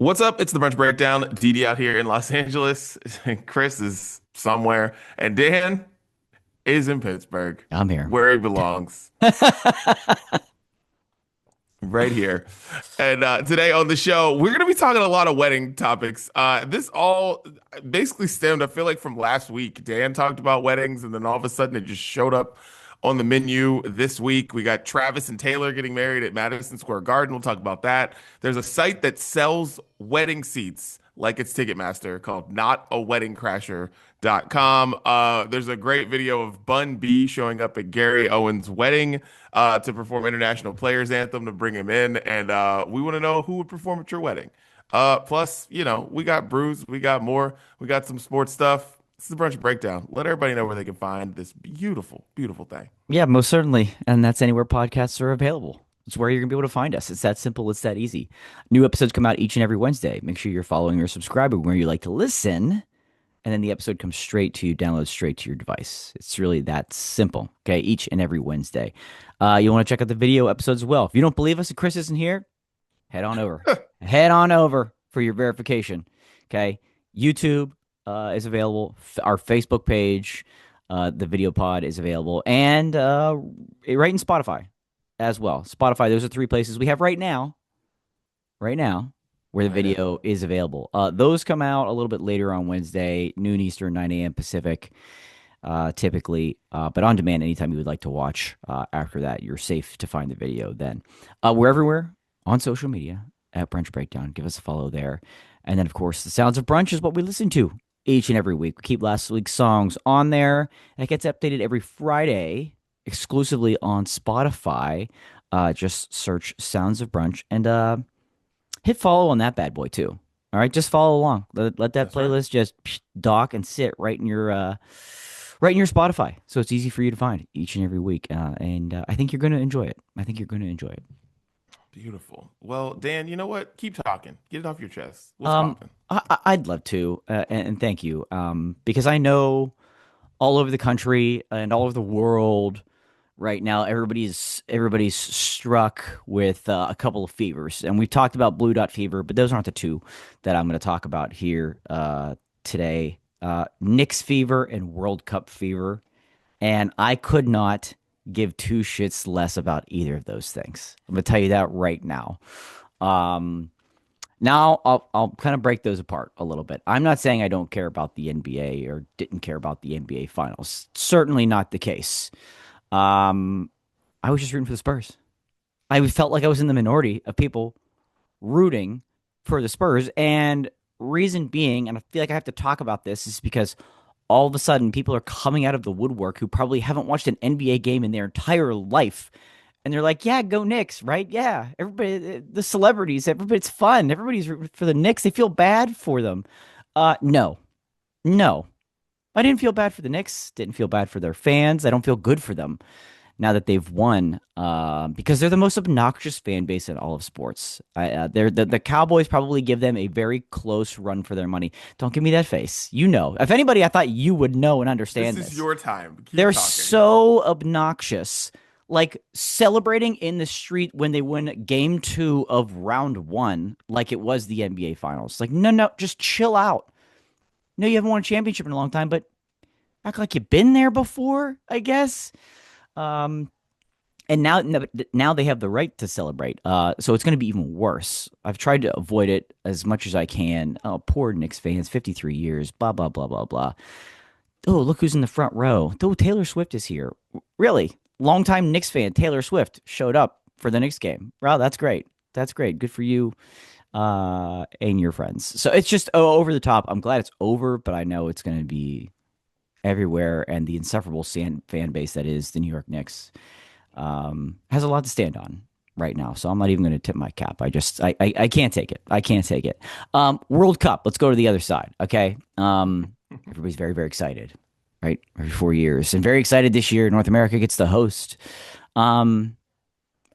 What's up? It's the Brunch Breakdown. Didi out here in Los Angeles. Chris is somewhere. And Dan is in Pittsburgh, I'm here. where he belongs, right here. And today on the show, we're going to be talking a lot of wedding topics. This all basically stemmed, I feel like, from last week. Dan talked about weddings, and then all of a sudden it just showed up on the menu this week. We got Travis and Taylor getting married at Madison Square Garden. We'll talk about that. There's a site that sells wedding seats like it's Ticketmaster called notaweddingcrasher.com. There's a great video of Bun B showing up at Gary Owen's wedding to perform International Players Anthem to bring him in. And we want to know who would perform at your wedding. Plus, we got brews, we got more, we got some sports stuff. This is the Brunch Breakdown. Let everybody know where they can find this beautiful, beautiful thing. Yeah, most certainly. And that's anywhere podcasts are available. It's where you're going to be able to find us. It's that simple. It's that easy. New episodes come out each and every Wednesday. Make sure you're following or subscribing where you like to listen. And then the episode comes straight to you, download straight to your device. It's really that simple. Okay. Each and every Wednesday. You want to check out the video episodes as well. If you don't believe us and Chris isn't here, head on over. Head on over for your verification. Okay. YouTube is available. Our Facebook page. The video pod is available and right in Spotify as well. Spotify, those are three places we have right now, where the I know. video is available. Those come out a little bit later on Wednesday, noon Eastern, 9 a.m. Pacific, typically, but on demand anytime you would like to watch. After that, you're safe to find the video then. We're everywhere on social media at Brunch Breakdown. Give us a follow there. And then, of course, the Sounds of Brunch is what we listen to each and every week. We keep last week's songs on there. And it gets updated every Friday exclusively on Spotify. Just search Sounds of Brunch and hit follow on that bad boy too. All right, just follow along. Let that That's right. playlist just dock and sit right in your Spotify, so it's easy for you to find each and every week. And I think you're going to enjoy it. I think you're going to enjoy it. Beautiful. Well, Dan, you know what? Keep talking. Get it off your chest. What's popping? I'd love to, and thank you, because I know all over the country and all over the world right now, everybody's struck with a couple of fevers, and we've talked about blue dot fever, but those aren't the two that I'm going to talk about here today. Knicks fever and World Cup fever, and I could not give two shits less about either of those things. I'm going to tell you that right now. Um, Now I'll kind of break those apart a little bit. I'm not saying I don't care about the NBA or didn't care about the NBA finals. Certainly not the case. Um, I was just rooting for the Spurs. I felt like I was in the minority of people rooting for the Spurs, and reason being, and I feel like I have to talk about this, is because all of a sudden people are coming out of the woodwork who probably haven't watched an NBA game in their entire life, and they're like, "Yeah, go Knicks, right? Yeah, everybody, the celebrities, everybody, it's fun. Everybody's rooting for the Knicks. They feel bad for them." No, no, I didn't feel bad for the Knicks. Didn't feel bad for their fans. I don't feel good for them now that they've won, because they're the most obnoxious fan base in all of sports. They're the Cowboys probably give them a very close run for their money. Don't give me that face. You know, if anybody, I thought you would know and This understand is this. your time. Keep They're talking. so obnoxious. Like celebrating in the street when they win game two of round one, like it was the NBA finals. Like, no, no, just chill out. No, you haven't won a championship in a long time, but act like you've been there before, I guess. Um, and now they have the right to celebrate. So it's going to be even worse. I've tried to avoid it as much as I can. Oh, poor Knicks fans, 53 years, blah blah blah blah blah. Oh, look who's in the front row. Oh, Taylor Swift is here. Really? Longtime Knicks fan Taylor Swift showed up for the Knicks game. Wow, that's great. That's great. Good for you and your friends. So it's just over the top. I'm glad it's over, but I know it's going to be everywhere. And the insufferable fan base that is the New York Knicks has a lot to stand on right now. So I'm not even going to tip my cap. I can't take it. I can't take it. World Cup. Let's go to the other side. Okay. Everybody's very, very excited, right? Every 4 years, and very excited this year. North America gets to host. Um,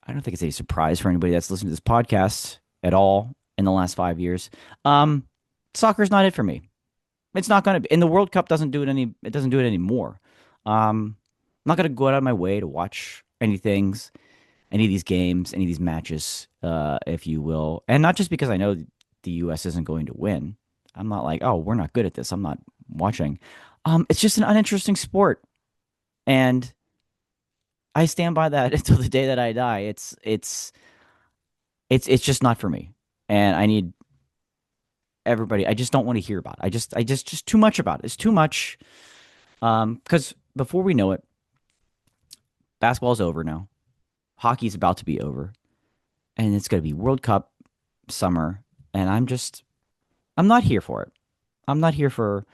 I don't think it's any surprise for anybody that's listened to this podcast at all in the last 5 years. Um, Soccer's not it for me. It's not going to be, and the World Cup doesn't do it any. It doesn't do it anymore. I'm not going to go out of my way to watch any of these games, any of these matches, if you will, and not just because I know the U.S. isn't going to win. I'm not like, oh, we're not good at this. I'm not watching. It's just an uninteresting sport, and I stand by that until the day that I die. It's just not for me, and I need everybody. I just don't want to hear about it. Just too much about it. It's too much. Because before we know it, basketball's over now. Hockey's about to be over, and it's going to be World Cup summer, and I'm not here for it. I'm not here for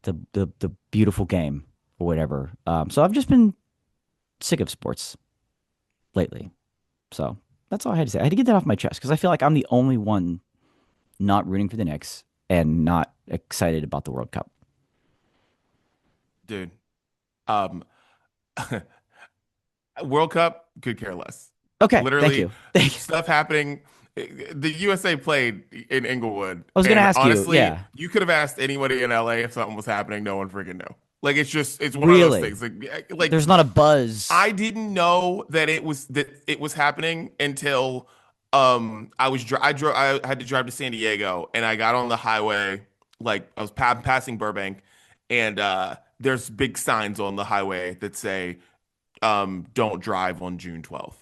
the beautiful game or whatever. So I've just been sick of sports lately. So that's all I had to say. I had to get that off my chest because I feel like I'm the only one not rooting for the Knicks and not excited about the World Cup. Dude. Um, World Cup, could care less. Okay, thank Literally, you. Thank you. stuff happening. The USA played in Inglewood, I was going to and ask you. honestly, Yeah, you could have asked anybody in LA if something was happening. No one freaking knew. Like it's one of those really. things. Like There's not a buzz. I didn't know that it was happening until I had to drive to San Diego, and I got on the highway, like I was passing Burbank, and there's big signs on the highway that say don't drive on June 12th.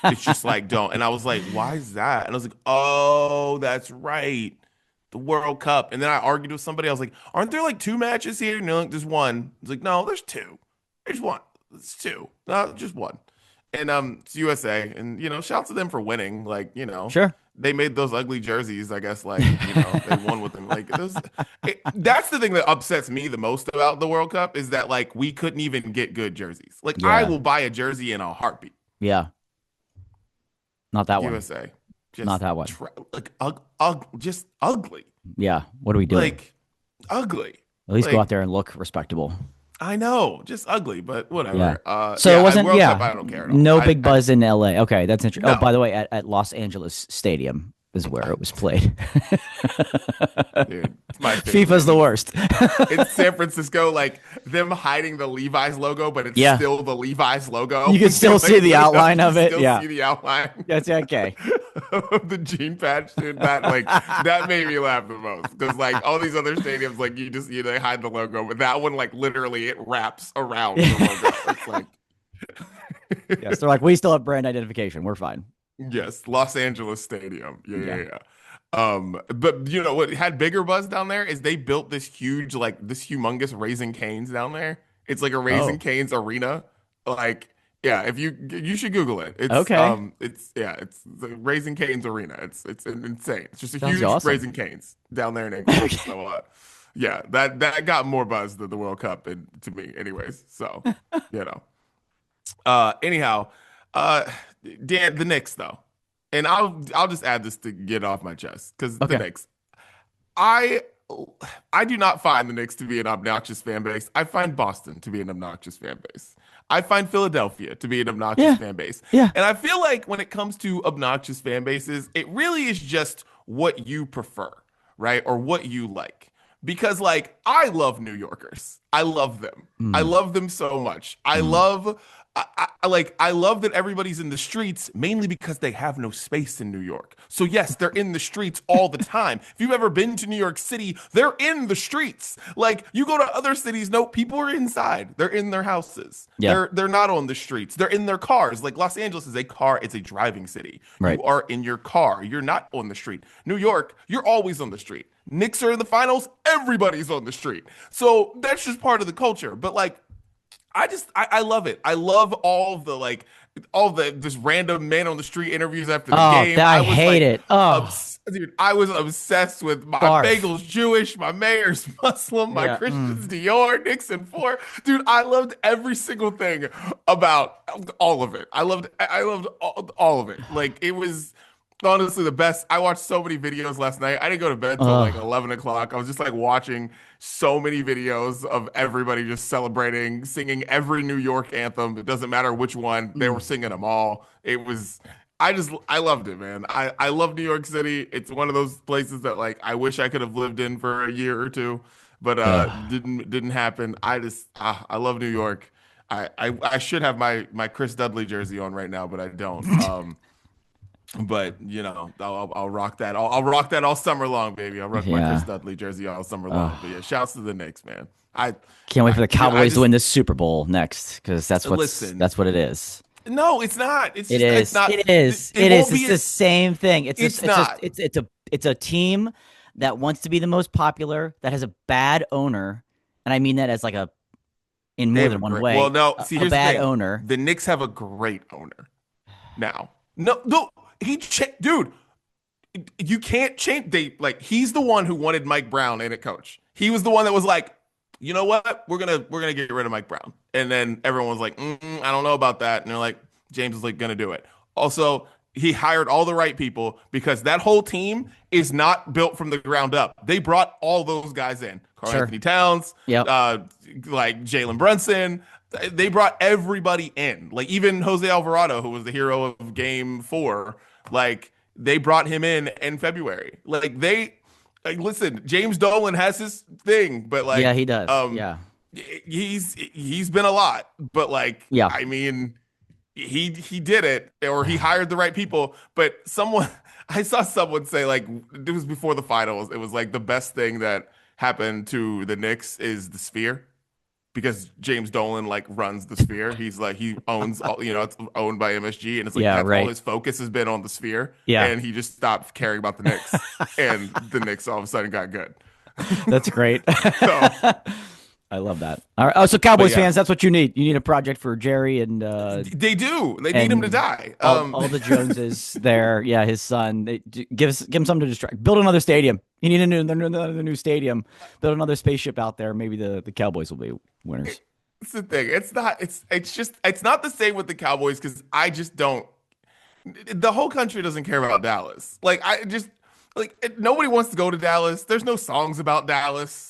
It's just like don't. And I was like, why is that? And I was like, oh, that's right. The World Cup. And then I argued with somebody. I was like, aren't there like two matches here? And they're like, there's one. It's like, no, there's two. There's one. It's two. No, just one. And it's USA. And shout to them for winning. Like, Sure. they made those ugly jerseys, I guess, like, they won with them. Like that's the thing that upsets me the most about the World Cup is that like we couldn't even get good jerseys. Like I Yeah. will buy a jersey in a heartbeat. Yeah. Not that one. USA. Just Not that one. like just ugly. Yeah. What are we doing? Like ugly. At least Like go out there and look respectable. I know, just ugly, but whatever. Yeah. So Yeah, it wasn't. World Yeah. Cup, I don't care at all. No big buzz in LA. Okay, that's interesting. Oh, No, by the way, at Los Angeles Stadium is where it was played. dude, it's my favorite. FIFA's the worst. It's San Francisco, like them hiding the Levi's logo, but it's Yeah. still the Levi's logo. You can still Like, see the outline you of it. still Yeah. see the outline That's okay. of the jean patch, dude. That made me laugh the most because like all these other stadiums, like they hide the logo, but that one like literally it wraps around the logo. It's like Yes, they're like, we still have brand identification. We're fine. yes, Los Angeles Stadium. Yeah, Yeah. yeah, yeah. But what had bigger buzz down there is they built this huge, like this humongous Raising Cane's down there. It's like a Raising Oh, Cane's arena. Like, yeah, if you should Google it. okay. It's the Raising Cane's arena. It's insane. It's just a Sounds huge awesome. Raising Cane's down there in England. Okay. So yeah, that got more buzz than the World Cup to me, anyways. So you know. Anyhow, uh, Dan, the Knicks though, and I'll just add this to get off my chest because the Okay. Knicks, I I do not find the Knicks to be an obnoxious fan base. I find Boston to be an obnoxious fan base. I find Philadelphia to be an obnoxious Yeah. fan base. Yeah. And I feel like when it comes to obnoxious fan bases, it really is just what you prefer, right? Or what you like. Because like I love New Yorkers. I love them. I Mm, love them so much. mm. I love that everybody's in the streets mainly because they have no space in New York. So yes, they're in the streets all the time. If you've ever been to New York City, they're in the streets. Like you go to other cities, no, people are inside. They're in their houses. Yeah. They're not on the streets. They're in their cars. Like Los Angeles is a car, it's a driving city. Right. You are in your car. You're not on the street. New York, you're always on the street. Knicks are in the finals, everybody's on the street. So that's just part of the culture. But like I love it. I love all the this random man on the street interviews after the Oh, game. I I was hate like it. Oh, dude, I was obsessed with my barf. bagels Jewish, my mayor's Muslim, my Yeah. Christians Dior, Nixon 4. Dude, I loved every single thing about all of it. I loved all of it. Like it was honestly the best. I watched so many videos last night. I didn't go to bed till like Ugh. 11 o'clock. I was just like watching so many videos of everybody just celebrating, singing every New York anthem. It doesn't matter which one. They were Mm. singing them all. I loved it, man. I love New York City. It's one of those places that like I wish I could have lived in for a year or two, but Ugh. didn't happen. I love New York. I should have my Chris Dudley jersey on right now, but I don't. But I'll rock that. I'll rock that all summer long, baby. I'll rock my Chris Yeah. Dudley jersey all summer long. But yeah, Oh, shouts to the Knicks, man. I, can't wait for the I Cowboys to just win this Super Bowl next because listen. that's what it is. No, it's not. It It's is. not. It is. It It is. won't It's be. the same thing. It's not. It's a team that wants to be the most popular that has a bad owner, and I mean that as like a in They more have a than one great. Well, way. no. See, A here's the bad thing. owner. The Knicks have a great owner now. No, no. Dude. You can't change. He's the one who wanted Mike Brown in at coach. He was the one that was like, you know what, we're gonna get rid of Mike Brown. And then everyone was like, I don't know about that. And they're like, James is like gonna do it. Also, he hired all the right people because that whole team is not built from the ground up. They brought all those guys in. Karl Sure. Anthony Towns, Yep. like Jalen Brunson. They brought everybody in. Like even Jose Alvarado, who was the hero of Game 4. Like they brought him in February. Listen, James Dolan has his thing, but Yeah, he does. Yeah. he's been a lot. But Yeah. I mean, he did it, or he hired the right people. But someone I saw someone say it was before the finals. It was like the best thing that happened to the Knicks is the Sphere because James Dolan runs the Sphere. He's like he owns all, it's owned by MSG, and it's like Yeah. that's all Right. his focus has been on the Sphere, Yeah. and he just stopped caring about the Knicks, and the Knicks all of a sudden got good. That's great. So, I love that. All right. Oh, so but Cowboys yeah, fans, that's what you need. You need a project for Jerry they do. They need him to and die. all the Joneses there. Yeah, his son. Give him something to distract. Build another stadium. You need another new stadium. Build another spaceship out there. Maybe the Cowboys will be winners. It's the thing. It's not. It's not the same with the Cowboys because I just don't. The whole country doesn't care about Dallas. Nobody wants to go to Dallas. There's no songs about Dallas.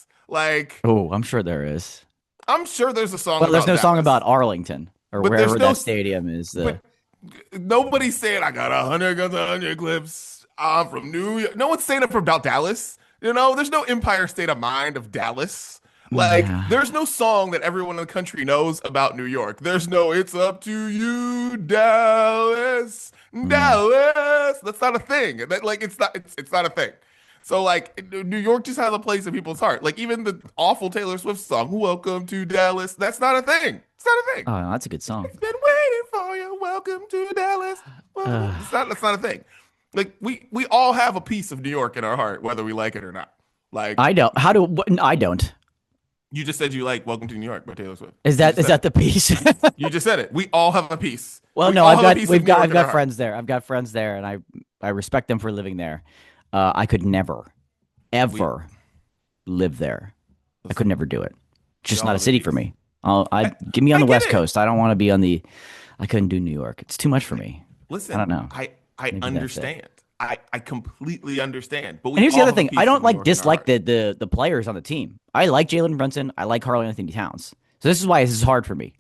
Oh, I'm sure there is. I'm sure there's a song Well, there's about no song Dallas, about Arlington or but there's wherever no. that stadium is. But nobody's saying I got 100 guns, 100 clips. I'm from New York. No one's saying it about Dallas. There's no Empire State of Mind of Dallas. Yeah. There's no song that everyone in the country knows about New York. There's no "It's up to you, Dallas, Yeah. Dallas." That's not a thing. It's not a thing. So New York just has a place in people's heart. Like even the awful Taylor Swift song, "Welcome to Dallas," that's not a thing. It's not a thing. Oh, that's a good song. It's been waiting for you. Welcome to Dallas. Well, Uh, it's not a thing. We all have a piece of New York in our heart, whether we like it or not. Like I don't. How do I don't? you just said you like "Welcome to New York" by Taylor Swift. Is You just that said it. the piece? You just said it. We all have a piece. Well, We no, all have a piece of New York I've in our got heart. friends there. I've got friends there, and I respect them for living there. I could never, We ever live there. I could listen. never do it. We Just all not a have a city for piece. me. I give me on I the get West it. Coast. I don't want to be on the. I couldn't do New York. It's too much for me. I Listen, don't know. I Maybe that's it. understand. I completely understand. But And we here's the all other have a thing. I piece of don't New like York in our dislike heart. the players on the team. I like Jalen Brunson. I like Karl Anthony Towns. So this is why this is hard for me.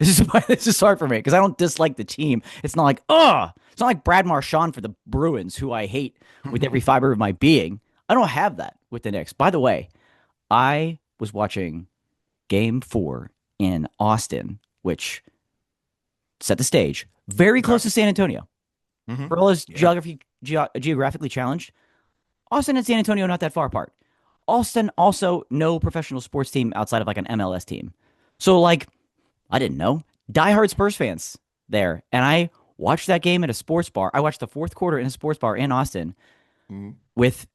This is why this is hard for me because I don't dislike the team. It's not like it's not like Brad Marchand for the Bruins, who I hate with every fiber of my being. I don't have that with the Knicks. By the way, I was watching Game 4 in Austin, which set the stage very Okay. close to San Antonio. Hmm. For all those Yeah. geographically challenged, Austin and San Antonio are not that far apart. Austin also no professional sports team outside of like an MLS team. So I didn't know. Diehard Spurs fans there. And I watched that game at a sports bar. I watched the fourth quarter in a sports bar in Austin Hmm. with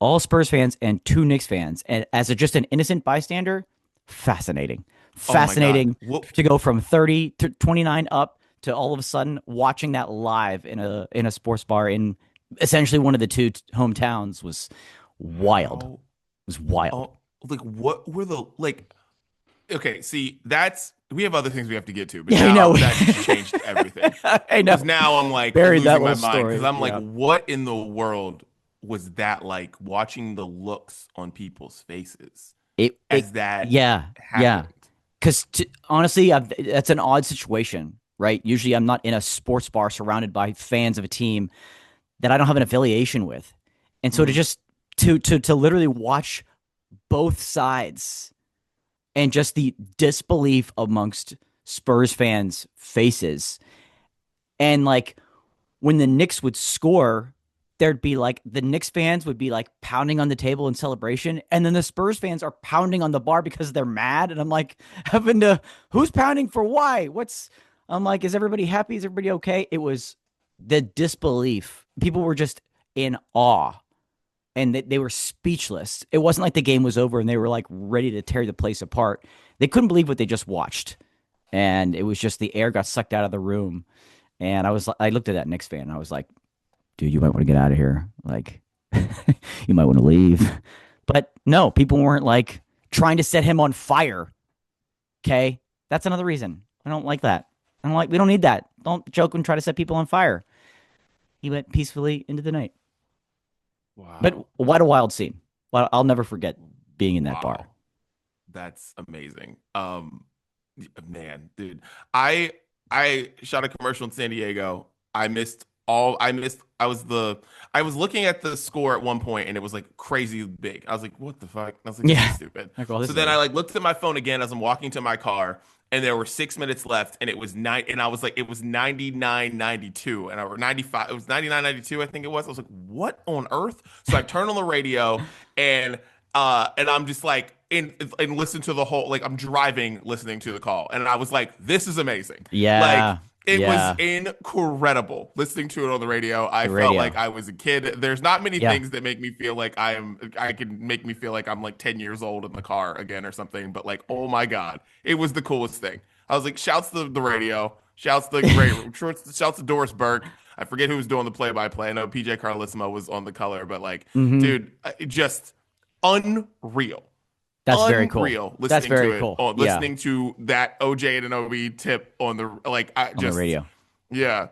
all Spurs fans and two Knicks fans. And as just an innocent bystander, fascinating. Oh my God. Fascinating to go from 30 to 29 up to all of a sudden watching that live in a sports bar in essentially one of the two hometowns was wild. It How was wild. Oh, what were the Okay, see, we have other things we have to get to, but Yeah, I now know. that just changed everything. I know. Because now I'm like Buried losing that my whole mind story. because I'm like, Yeah. what in the world was that like? Watching the looks on people's faces It, as that yeah, yeah. happened. Because honestly, that's an odd situation, right? Usually, I'm not in a sports bar surrounded by fans of a team that I don't have an affiliation with, and so to Mhm. just to literally watch both sides and just the disbelief amongst Spurs fans' faces, and when the Knicks would score, there'd be like the Knicks fans would be like pounding on the table in celebration, and then the Spurs fans are pounding on the bar because they're mad. And I'm like, having to who's pounding for why? I'm like, is everybody happy? Is everybody okay? It was the disbelief. People were just in awe, and they were speechless. It wasn't like the game was over and they were like ready to tear the place apart. They couldn't believe what they just watched. And it was just the air got sucked out of the room. And I looked at that Knicks fan and I was like, dude, you might want to get out of here. Like, you might want to leave. But no, people weren't like trying to set him on fire. Okay. That's another reason. I don't like that. We don't need that. Don't joke and try to set people on fire. He went peacefully into the night. Wow. But what a wild scene. Well, I'll never forget being in that bar. That's amazing. Man, dude. I shot a commercial in San Diego. I was looking at the score at one point and it was like crazy big. I was like, what the fuck? I was like, this is stupid. Like, well, so then I like looked at my phone again as I'm walking to my car and there were 6 minutes left and it was and I was like, it was 99-92 and or 95. It was 99-92, I think it was. I was like, what on earth? So I turned on the radio and I'm just like and listen to the whole, like I'm driving listening to the call and I was like, this is amazing. Yeah. Like it was incredible listening to it on the radio. I felt like I was a kid. There's not many things that make me feel like I can make me feel like I'm like 10 years old in the car again or something. But like, oh my God, it was the coolest thing. I was like, shouts to the radio, shouts to shouts to Doris Burke. I forget who was doing the play-by-play. I know PJ Carlissimo was on the color, but like, dude, just unreal. That's very cool. That's very cool. Listening to that OJ Anunoby tip on the on the radio. Yeah,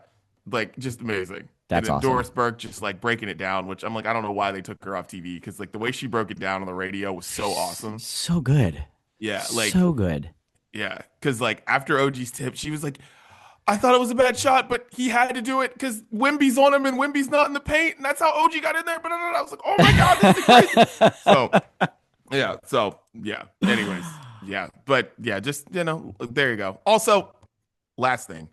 like just amazing. That's awesome. Doris Burke just like breaking it down, which I'm like, I don't know why they took her off TV because like the way she broke it down on the radio was so awesome. So good. Yeah, like so good. Yeah, because like after OG's tip, she was like, I thought it was a bad shot, but he had to do it because Wemby's on him and Wemby's not in the paint, and that's how OG got in there. But I was like, oh my God, this is crazy. Anyways, but yeah, just there you go. Also, last thing,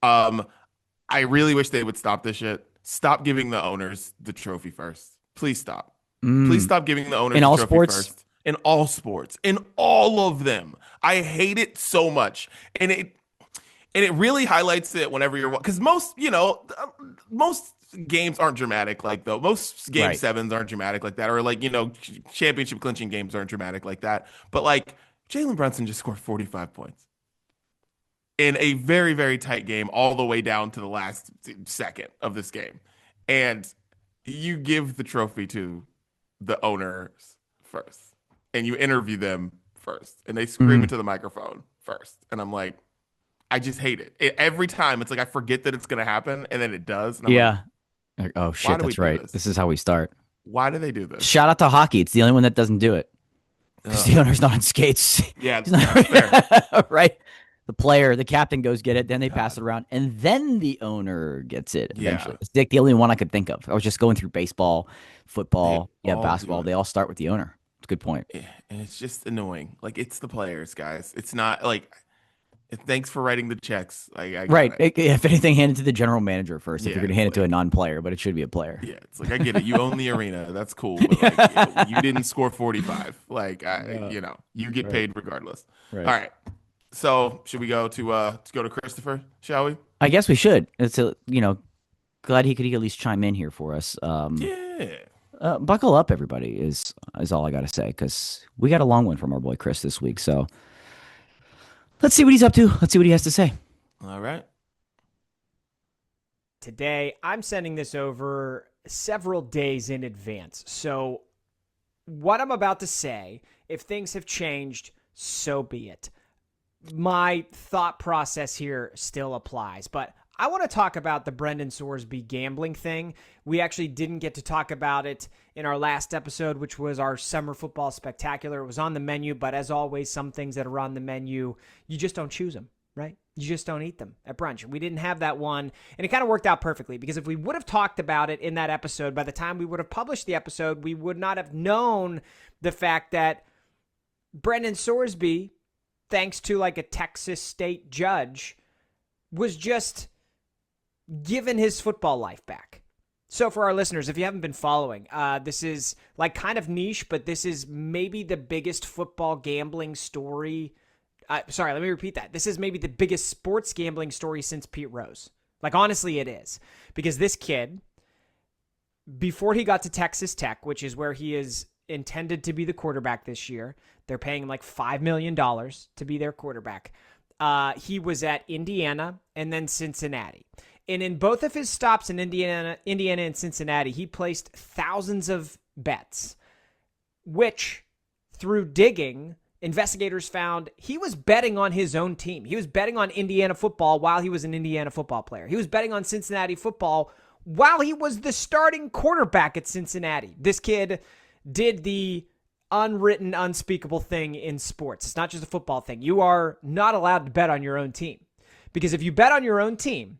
I really wish they would stop this shit. Stop giving the owners the trophy first. Please stop. Please stop giving the owners in the all trophy sports first. In all sports, in all of them. I hate it so much, and it really highlights it whenever you're because most games aren't dramatic like though. Most game sevens aren't dramatic like that, or like championship clinching games aren't dramatic like that. But like Jalen Brunson just scored 45 points in a very, very tight game, all the way down to the last second of this game, and you give the trophy to the owners first, and you interview them first, and they scream into the microphone first, and I'm like, I just hate it. Every time it's like I forget that it's gonna happen, and then it does. And I'm like, oh shit, that's right. This is how we start. Why do they do this? Shout out to hockey. It's the only one that doesn't do it because the owner's not on skates. Yeah, fair. Right. The captain goes get it, then they pass it around, and then the owner gets it eventually. It's like the only one I could think of. I was just going through baseball, football, basketball. They all start with the owner. It's a good point. And it's just annoying. Like it's the players, guys. It's not like. Thanks for writing the checks. Right. If anything, hand it to the general manager first. If you're going to hand it to a non-player, but it should be a player. Yeah, it's like I get it. You own the arena. That's cool. But like, you didn't score 45. Like, you get paid regardless. Right. All right. So should we go to Christopher? Shall we? I guess we should. It's glad he could at least chime in here for us. Buckle up, everybody. Is all I got to say because we got a long one from our boy Chris this week. So. Let's see what he's up to. Let's see what he has to say. All right. Today, I'm sending this over several days in advance. So what I'm about to say, if things have changed, so be it. My thought process here still applies, but I want to talk about the Brendan Sorsby gambling thing. We actually didn't get to talk about it in our last episode, which was our summer football spectacular. It was on the menu, but as always, some things that are on the menu, you just don't choose them, right? You just don't eat them at brunch. We didn't have that one, and it kind of worked out perfectly because if we would have talked about it in that episode, by the time we would have published the episode, we would not have known the fact that Brendan Sorsby, thanks to like a Texas state judge, was just given his football life back. So for our listeners, if you haven't been following, this is like kind of niche, but this is maybe the biggest football gambling story. Sorry, let me repeat that. This is maybe the biggest sports gambling story since Pete Rose. Like, honestly, it is. Because this kid, before he got to Texas Tech, which is where he is intended to be the quarterback this year, they're paying him like $5 million to be their quarterback. He was at Indiana and then Cincinnati. And in both of his stops in Indiana and Cincinnati, he placed thousands of bets, which through digging, investigators found he was betting on his own team. He was betting on Indiana football while he was an Indiana football player. He was betting on Cincinnati football while he was the starting quarterback at Cincinnati. This kid did the unwritten, unspeakable thing in sports. It's not just a football thing. You are not allowed to bet on your own team. Because if you bet on your own team,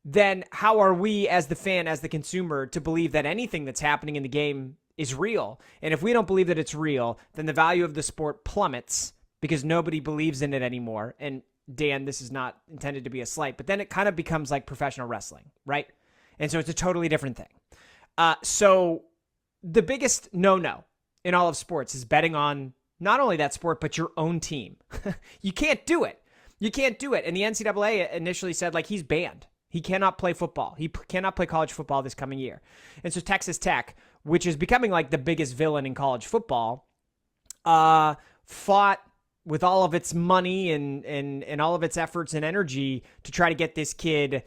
then how are we as the fan, as the consumer, to believe that anything that's happening in the game is real? And if we don't believe that it's real, then the value of the sport plummets because nobody believes in it anymore. And Dan, this is not intended to be a slight, but then it kind of becomes like professional wrestling, right? And so it's a totally different thing. So the biggest no-no in all of sports is betting on not only that sport, but your own team. You can't do it. You can't do it. And the NCAA initially said, like, he's banned. He cannot play football. He cannot play college football this coming year. And so Texas Tech, which is becoming like the biggest villain in college football, fought with all of its money and all of its efforts and energy to try to get this kid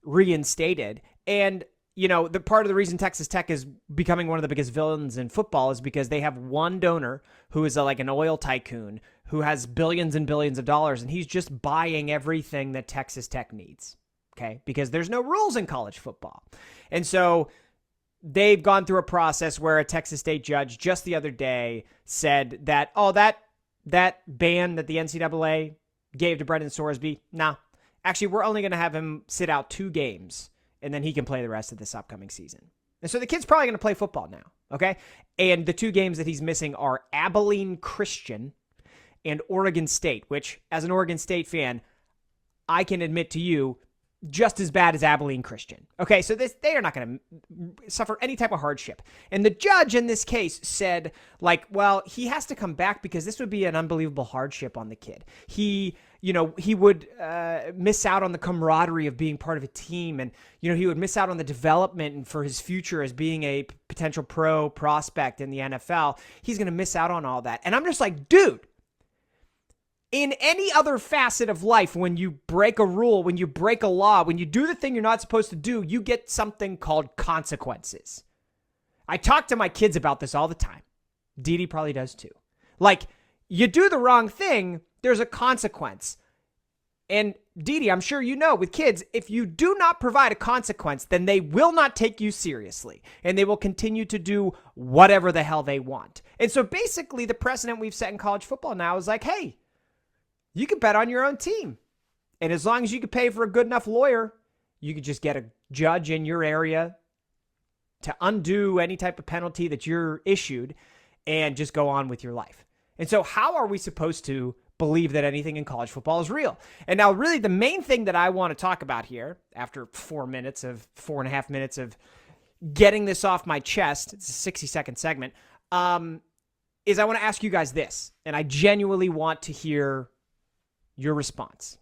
reinstated. And, you know, the part of the reason Texas Tech is becoming one of the biggest villains in football is because they have one donor who is like an oil tycoon who has billions and billions of dollars, and he's just buying everything that Texas Tech needs. Okay, because there's no rules in college football. And so they've gone through a process where a Texas State judge just the other day said that, that ban that the NCAA gave to Brendan Sorsby, actually, we're only going to have him sit out 2 games, and then he can play the rest of this upcoming season. And so the kid's probably going to play football now, okay? And the 2 games that he's missing are Abilene Christian and Oregon State, which, as an Oregon State fan, I can admit to you, just as bad as Abilene Christian. Okay, so they are not going to suffer any type of hardship. And the judge in this case said, like, well, he has to come back because this would be an unbelievable hardship on the kid. He would miss out on the camaraderie of being part of a team, and, he would miss out on the development and for his future as being a potential pro prospect in the NFL. He's going to miss out on all that. And I'm just like, dude, in any other facet of life, when you break a rule, when you break a law, when you do the thing you're not supposed to do, you get something called consequences. I talk to my kids about this all the time. Dee probably does too. Like, you do the wrong thing, there's a consequence. And Dee, I'm sure you know, with kids, if you do not provide a consequence, then they will not take you seriously. And they will continue to do whatever the hell they want. And so basically the precedent we've set in college football now is like, hey, you can bet on your own team. And as long as you can pay for a good enough lawyer, you could just get a judge in your area to undo any type of penalty that you're issued and just go on with your life. And so how are we supposed to believe that anything in college football is real? And now really the main thing that I want to talk about here, after 4.5 minutes of getting this off my chest, it's a 60-second segment, is I want to ask you guys this, and I genuinely want to hear your response.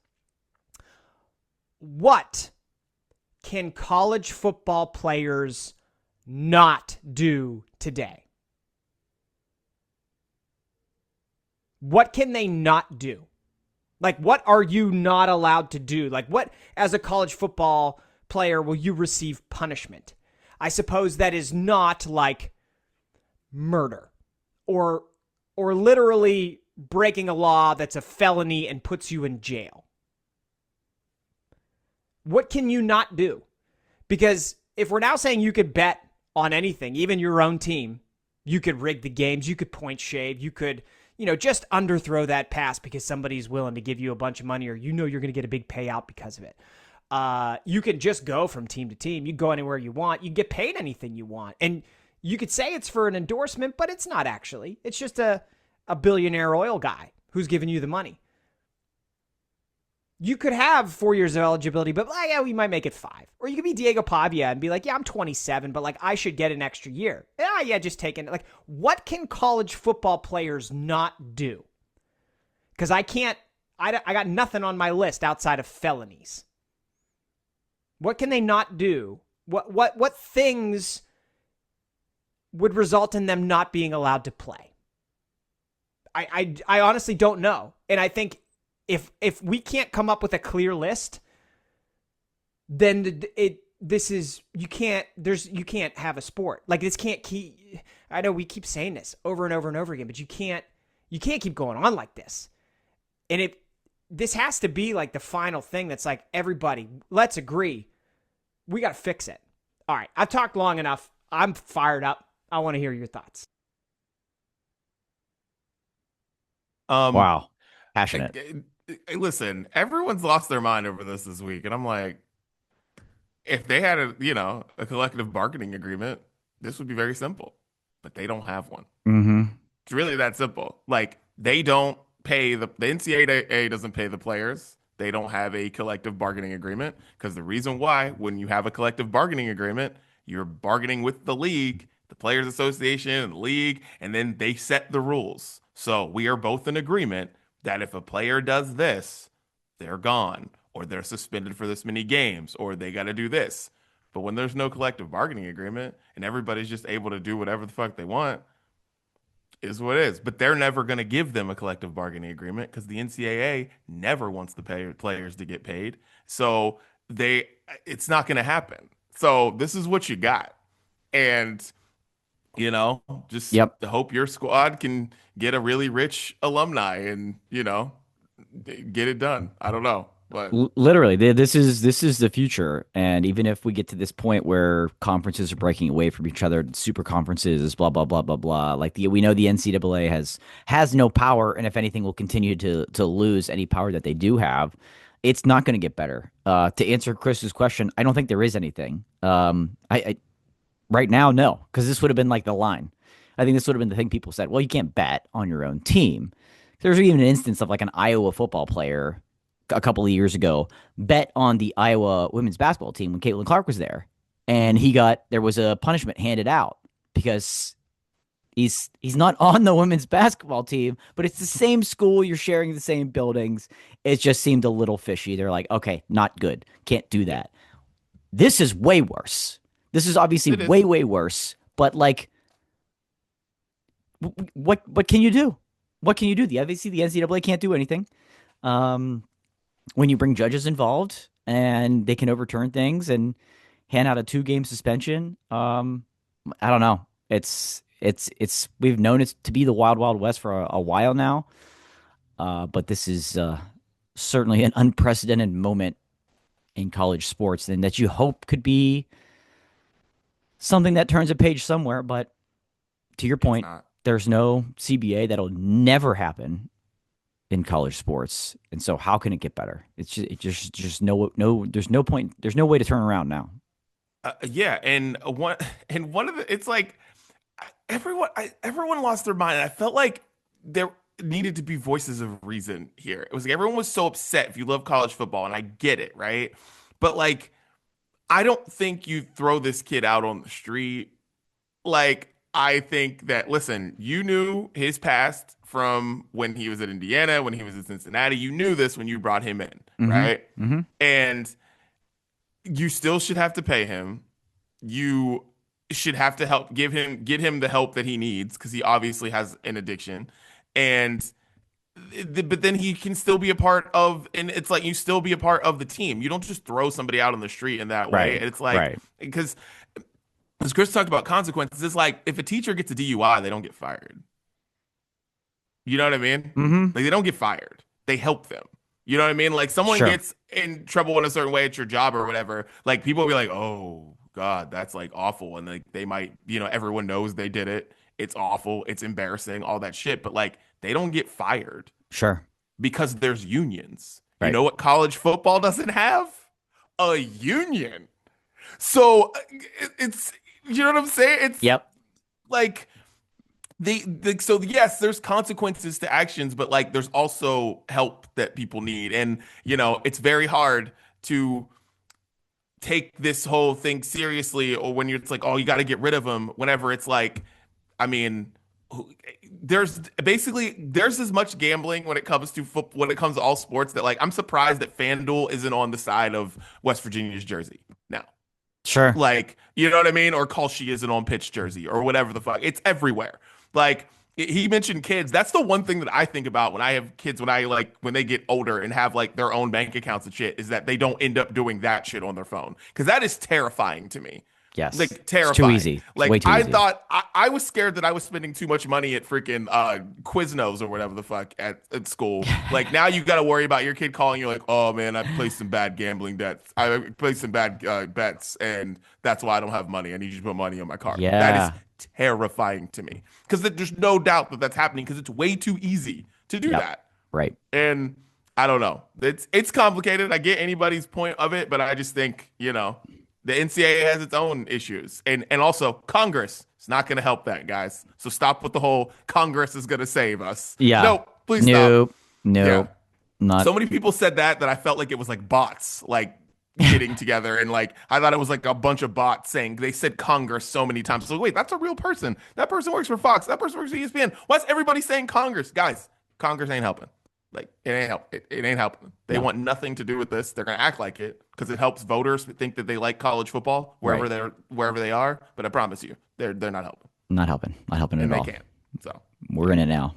What can college football players not do today? What can they not do? Like, what are you not allowed to do? Like, what, as a college football player, will you receive punishment? I suppose that is not like murder or literally breaking a law that's a felony and puts you in jail. What can you not do? Because if we're now saying you could bet on anything, even your own team, you could rig the games, you could point shave, you could, just underthrow that pass because somebody's willing to give you a bunch of money or you're going to get a big payout because of it. You can just go from team to team. You can go anywhere you want. You can get paid anything you want. And you could say it's for an endorsement, but it's not actually. It's just a billionaire oil guy who's giving you the money. You could have 4 years of eligibility, but yeah, we might make it 5. Or you could be Diego Pavia and be like, yeah, I'm 27, but like I should get an extra year. Yeah, just taking it. Like, what can college football players not do? Because I got nothing on my list outside of felonies. What can they not do? What things would result in them not being allowed to play? I honestly don't know. And I think if we can't come up with a clear list, then you can't have a sport. Like, this can't keep. I know we keep saying this over and over and over again, but you can't keep going on like this. And this has to be like the final thing that's like, everybody, let's agree. We got to fix it. All right, I've talked long enough. I'm fired up. I want to hear your thoughts. Wow. Passionate. Listen, everyone's lost their mind over this week. And I'm like, if they had a collective bargaining agreement, this would be very simple. But they don't have one. Mm-hmm. It's really that simple. Like, they don't pay the NCAA doesn't pay the players. They don't have a collective bargaining agreement, because the reason why, when you have a collective bargaining agreement, you're bargaining with the league, the Players Association, and the league, and then they set the rules. So we are both in agreement that if a player does this, they're gone, or they're suspended for this many games, or they got to do this. But when there's no collective bargaining agreement and everybody's just able to do whatever the fuck they want, is what it is. But they're never going to give them a collective bargaining agreement, because the NCAA never wants the players to get paid. So it's not going to happen. So this is what you got. And, just hope your squad can get a really rich alumni and, get it done. I don't know. But literally, this is the future. And even if we get to this point where conferences are breaking away from each other, super conferences, blah blah blah blah blah. Like, we know the NCAA has no power, and if anything, will continue to lose any power that they do have. It's not going to get better. To answer Chris's question, I don't think there is anything. I right now, no, because this would have been like the line. I think this would have been the thing people said. Well, you can't bet on your own team. There's even an instance of like an Iowa football player a couple of years ago bet on the Iowa women's basketball team when Caitlin Clark was there, and there was a punishment handed out because he's not on the women's basketball team, but it's the same school, you're sharing the same buildings. It just seemed a little fishy. They're like, okay, not good, can't do that. This is way worse. This is obviously way worse. But like, what can you do? What can you do? Obviously the NCAA can't do anything. When you bring judges involved and they can overturn things and hand out a 2-game suspension, I don't know. It's we've known it to be the wild, wild west for a while now. But this is certainly an unprecedented moment in college sports, and that you hope could be something that turns a page somewhere. But to your point, there's no CBA. That'll never happen in college sports. And so how can it get better? It's just no, there's no point. There's no way to turn around now. Yeah. And one of the, it's like everyone lost their mind. And I felt like there needed to be voices of reason here. It was like, everyone was so upset if you love college football, and I get it. Right. But like, I don't think you throw this kid out on the street. Like, I think that, listen, you knew his past from when he was at Indiana, when he was at Cincinnati. You knew this when you brought him in, right? Mm-hmm. And you still should have to pay him. You should have to get him the help that he needs, because he obviously has an addiction. But then he can still be a part of, and it's like, you still be a part of the team. You don't just throw somebody out on the street in that way. Right. It's like, because as Chris talked about consequences, it's like, if a teacher gets a DUI, they don't get fired. You know what I mean? Mm-hmm. Like, they don't get fired. They help them. You know what I mean? Like, someone gets in trouble in a certain way at your job or whatever. Like, people will be like, oh God, that's like awful. And like, they might, everyone knows they did it. It's awful. It's embarrassing, all that shit. But like, they don't get fired. Sure. Because there's unions. Right. You know what college football doesn't have? A union. So it's, you know what I'm saying? It's like, So yes, there's consequences to actions, but like there's also help that people need. And it's very hard to take this whole thing seriously, or when it's like, oh, you got to get rid of them, whenever it's like, I mean, there's as much gambling when it comes to football, when it comes to all sports, that like I'm surprised that FanDuel isn't on the side of West Virginia's jersey now. Sure. Like, you know what I mean? Or Kalshi isn't on pitch jersey or whatever the fuck. It's everywhere. Like, he mentioned kids. That's the one thing that I think about when I have kids, when they get older and have like their own bank accounts and shit, is that they don't end up doing that shit on their phone. Because that is terrifying to me. Yes. Like, terrifying. It's too easy. It's like, way too I easy. thought I was scared that I was spending too much money at freaking Quiznos or whatever the fuck at school. Like, now you got to worry about your kid calling you like, oh man, I placed some bad gambling debts. I placed some bad bets, and that's why I don't have money. I need you to put money on my card. Yeah. That is terrifying to me, because there's no doubt that that's happening, because it's way too easy to do that. Right. And I don't know. It's complicated. I get anybody's point of it, but I just think, the NCAA has its own issues. And also Congress is not going to help that, guys. So stop with the whole Congress is going to save us. Yeah. No, please Nope. stop. Nope. Yeah. Not. So many people said that I felt like it was like bots, like getting together, and like I thought it was like a bunch of bots saying, they said Congress so many times. So wait, that's a real person. That person works for Fox. That person works for ESPN. Why's everybody saying Congress? Guys, Congress ain't helping. Like, it ain't help. It ain't helping. They want nothing to do with this. They're gonna act like it because it helps voters think that they like college football wherever they are. But I promise you, they're not helping. Not helping. Not helping And at all. they can't. So We're in it now.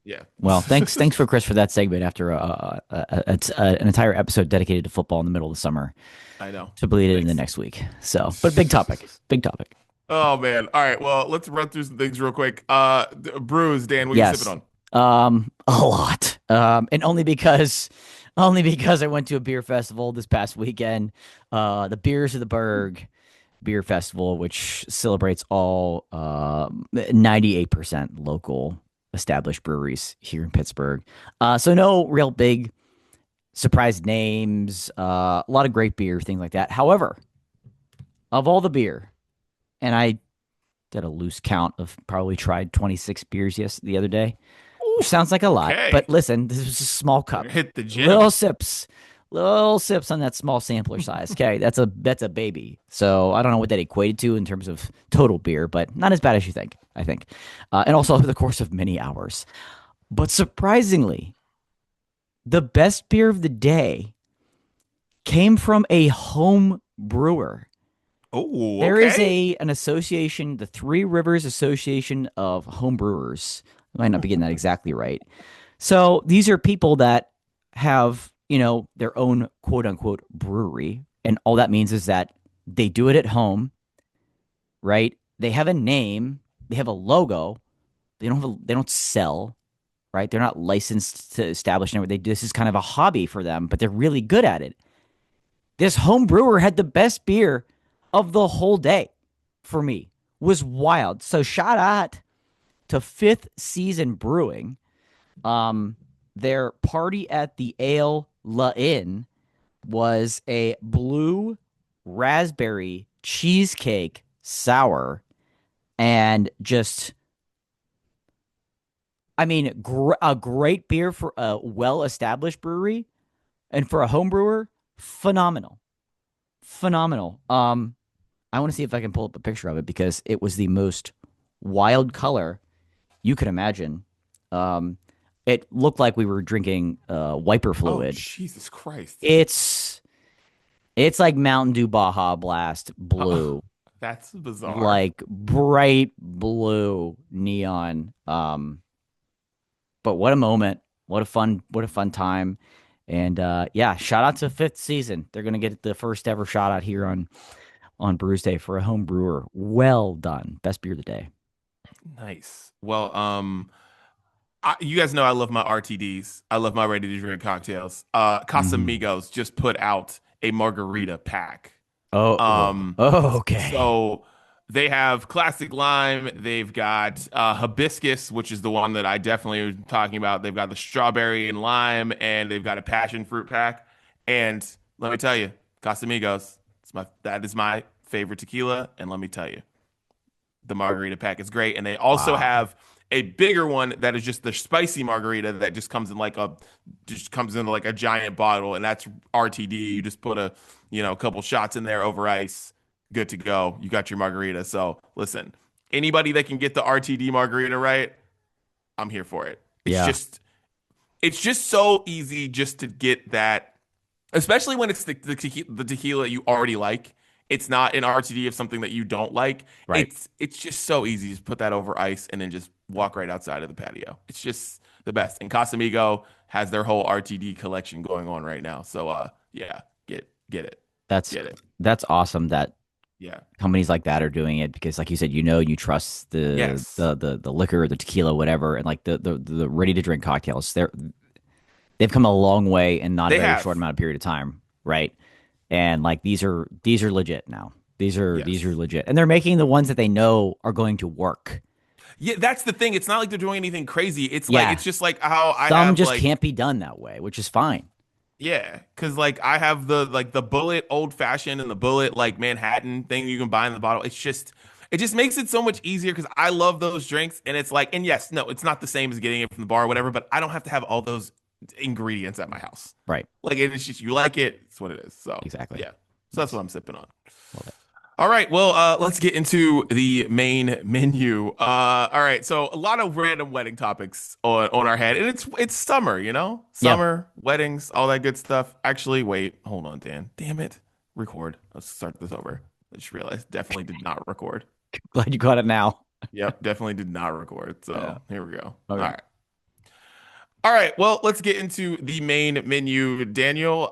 yeah. Well, thanks for Chris for that segment after an entire episode dedicated to football in the middle of the summer. I know. To bleed it in the next week. So, but big topic. Big topic. Oh man. All right. Well, let's run through some things real quick. Brews, Dan, what are you sipping on? A lot. And only because I went to a beer festival this past weekend. The Beers of the Berg Beer Festival, which celebrates all 98% local established breweries here in Pittsburgh. So no real big surprise names, a lot of great beer, things like that. However, of all the beer, and I did a loose count of probably tried 26 beers the other day. Which sounds like a lot, but listen, this was a small cup. Hit the gym. Little sips on that small sampler size. Okay, that's a baby. So I don't know what that equated to in terms of total beer, but not as bad as you think, I think. And also over the course of many hours. But surprisingly, the best beer of the day came from a home brewer. Oh, okay. There is an association, the Three Rivers Association of Home Brewers. I might not be getting that exactly right. So these are people that have, their own quote unquote brewery. And all that means is that they do it at home, right? They have a name, they have a logo, they don't sell, right? They're not licensed to establish anything. This is kind of a hobby for them, but they're really good at it. This home brewer had the best beer of the whole day for me. Was wild. So shout out to Fifth Season Brewing. Their party at the Ale La Inn was a blue raspberry cheesecake sour, and just, I mean, a great beer for a well-established brewery, and for a home brewer, phenomenal. I want to see if I can pull up a picture of it, because it was the most wild color you could imagine. It looked like we were drinking wiper fluid. Oh, Jesus Christ. It's like Mountain Dew Baja Blast blue. That's bizarre. Like bright blue neon. But what a moment. What a fun time. And shout out to Fifth Season. They're gonna get the first ever shout out here on Brews Day for a home brewer. Well done. Best beer of the day. Nice. Well, you guys know I love my RTDs. I love my ready to drink cocktails. Casamigos just put out a margarita pack. Okay. So they have classic lime. They've got hibiscus, which is the one that I definitely was talking about. They've got the strawberry and lime, and they've got a passion fruit pack. And let me tell you, Casamigos, that is my favorite tequila. And let me tell you, the margarita pack is great. And they also have a bigger one that is just the spicy margarita that just comes in like a giant bottle, and that's RTD. You just put a couple shots in there over ice, good to go. You got your margarita. So listen, anybody that can get the RTD margarita right, I'm here for it. It's just so easy just to get that, especially when it's the tequila you already like. It's not an RTD of something that you don't like. Right. It's just so easy to put that over ice and then just walk right outside of the patio. It's just the best. And Casamigo has their whole RTD collection going on right now. So yeah, get it. Get it. That's awesome that Yeah. companies like that are doing it, because like you said, you trust the Yes. the liquor, the tequila, whatever, and like the ready to drink cocktails. They've come a long way in not a They very have. short amount of period of time, right? And like these are legit now. These are Yes. legit, and they're making the ones that they know are going to work. Yeah, that's the thing. It's not like they're doing anything crazy. It's Yeah. like it's just like how I Some have just like can't be done that way, which is fine. yeah, because like I have the bullet old fashioned and the bullet like Manhattan thing you can buy in the bottle. It just makes it so much easier because I love those drinks, and it's like, and yes, no, it's not the same as getting it from the bar or whatever, but I don't have to have all those ingredients at my house. Right. Like it's just you like it, it's what it is. So Exactly. yeah. So that's what I'm sipping on. Love it. All right, well, let's get into the main menu. All right, so a lot of random wedding topics on our head, and it's summer, summer, weddings, all that good stuff. Actually, wait, hold on, Dan. Damn it, record. Let's start this over. I just realized definitely did not record. Glad you caught it now. Yep, definitely did not record. So Yeah. here we go. Okay. All right, well, let's get into the main menu, Daniel.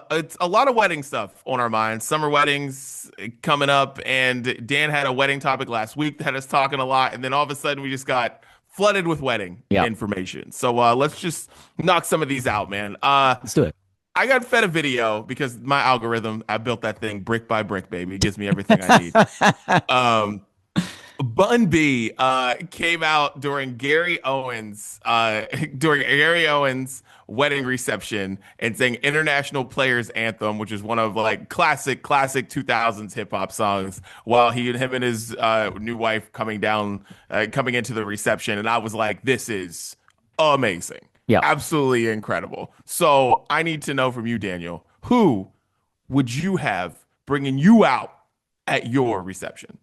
It's a lot of wedding stuff on our minds. Summer weddings coming up, and Dan had a wedding topic last week that had us talking a lot, and then all of a sudden we just got flooded with wedding information. So let's just knock some of these out, man. Let's do it. I got fed a video because my algorithm, I built that thing brick by brick, baby. It gives me everything I need. Bun B came out during Gary Owens' wedding reception and sang International Players Anthem, which is one of like classic 2000s hip hop songs, while him and his new wife coming into the reception, and I was like, this is amazing. Yeah. Absolutely incredible. So I need to know from you, Daniel, who would you have bringing you out at your reception?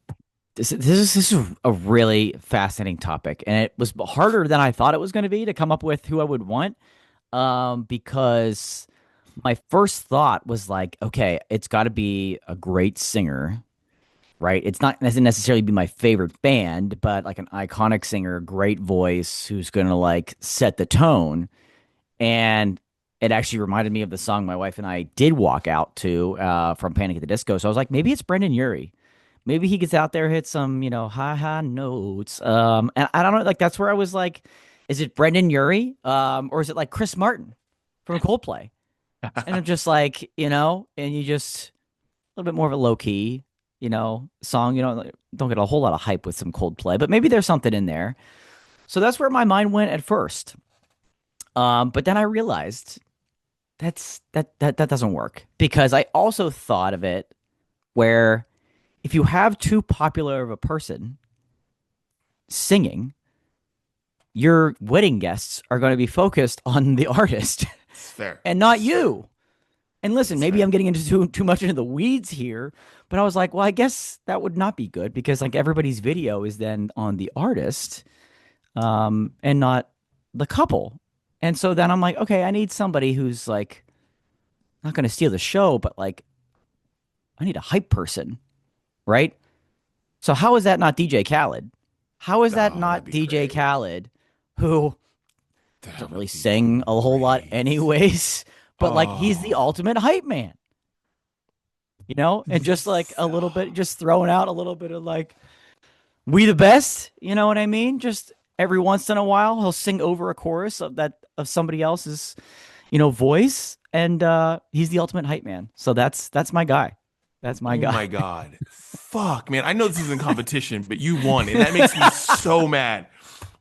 This is a really fascinating topic, and it was harder than I thought it was going to be to come up with who I would want, because my first thought was like, okay, it's got to be a great singer, right? It's not doesn't necessarily be my favorite band, but like an iconic singer, great voice, who's going to like set the tone. And it actually reminded me of the song my wife and I did walk out to from Panic at the Disco. So I was like, maybe it's Brendan Urie. Maybe he gets out there, hits some, high notes. And I don't know, like that's where I was like, is it Brendan Urie? Or is it like Chris Martin from Coldplay? And I'm just like, and you just a little bit more of a low key, song. Don't get a whole lot of hype with some Coldplay, but maybe there's something in there. So that's where my mind went at first. But then I realized that doesn't work, because I also thought of it where if you have too popular of a person singing, your wedding guests are going to be focused on the artist Fair. and not you. And listen, maybe I'm getting into too much into the weeds here, but I was like, well, I guess that would not be good, because like everybody's video is then on the artist, and not the couple. And so then I'm like, okay, I need somebody who's like not going to steal the show, but like I need a hype person, right? So how is that not DJ Khaled? How is that not that'd be DJ great. Khaled, who doesn't really sing a whole lot anyways, but like he's the ultimate hype man, and just like a little bit, just throwing out a little bit of like, we the best, you know what I mean? Just every once in a while, he'll sing over a chorus of somebody else's, voice, and he's the ultimate hype man. So that's my guy. That's my guy. Oh my God. Fuck, man. I know this isn't competition, but you won. And that makes me so mad.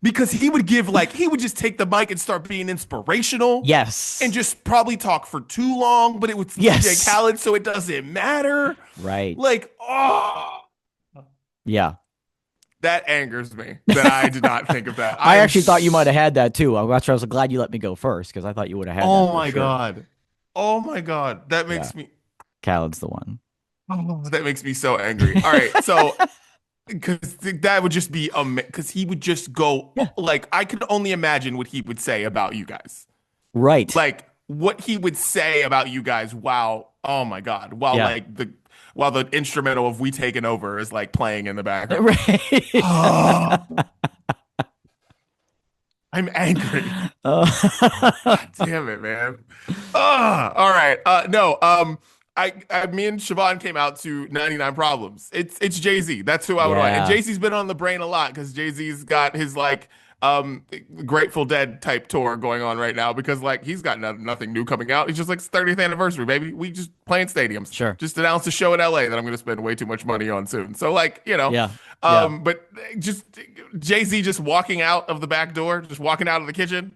Because he would just take the mic and start being inspirational. Yes. And just probably talk for too long, but it was DJ Khaled, so it doesn't matter. Right. Like, oh. Yeah. That angers me that I did not think of that. I actually thought you might have had that too. I was glad you let me go first because I thought you would have had that. Oh for my sure. God. Oh my God. That Yeah, makes me Khaled's the one. that makes me so angry. All right. So because that would just be because he would just go Yeah. like I could only imagine what he would say about you guys. Right. Like what he would say about you guys while oh my God. Yeah. While the instrumental of We Taken Over is like playing in the background. Right. I'm angry. Uh, Damn it, man. All right. No, me and Siobhan came out to 99 Problems. It's Jay-Z. That's who I would want. And Yeah. Jay-Z's been on the brain a lot because Jay-Z's got his like Grateful Dead type tour going on right now because like he's got nothing new coming out. He's just like his 30th anniversary, baby. We just playing stadiums. Sure. Just announced a show in LA that I'm gonna spend way too much money on soon. So like, Yeah. Yeah. but just Jay-Z just walking out of the back door, just walking out of the kitchen,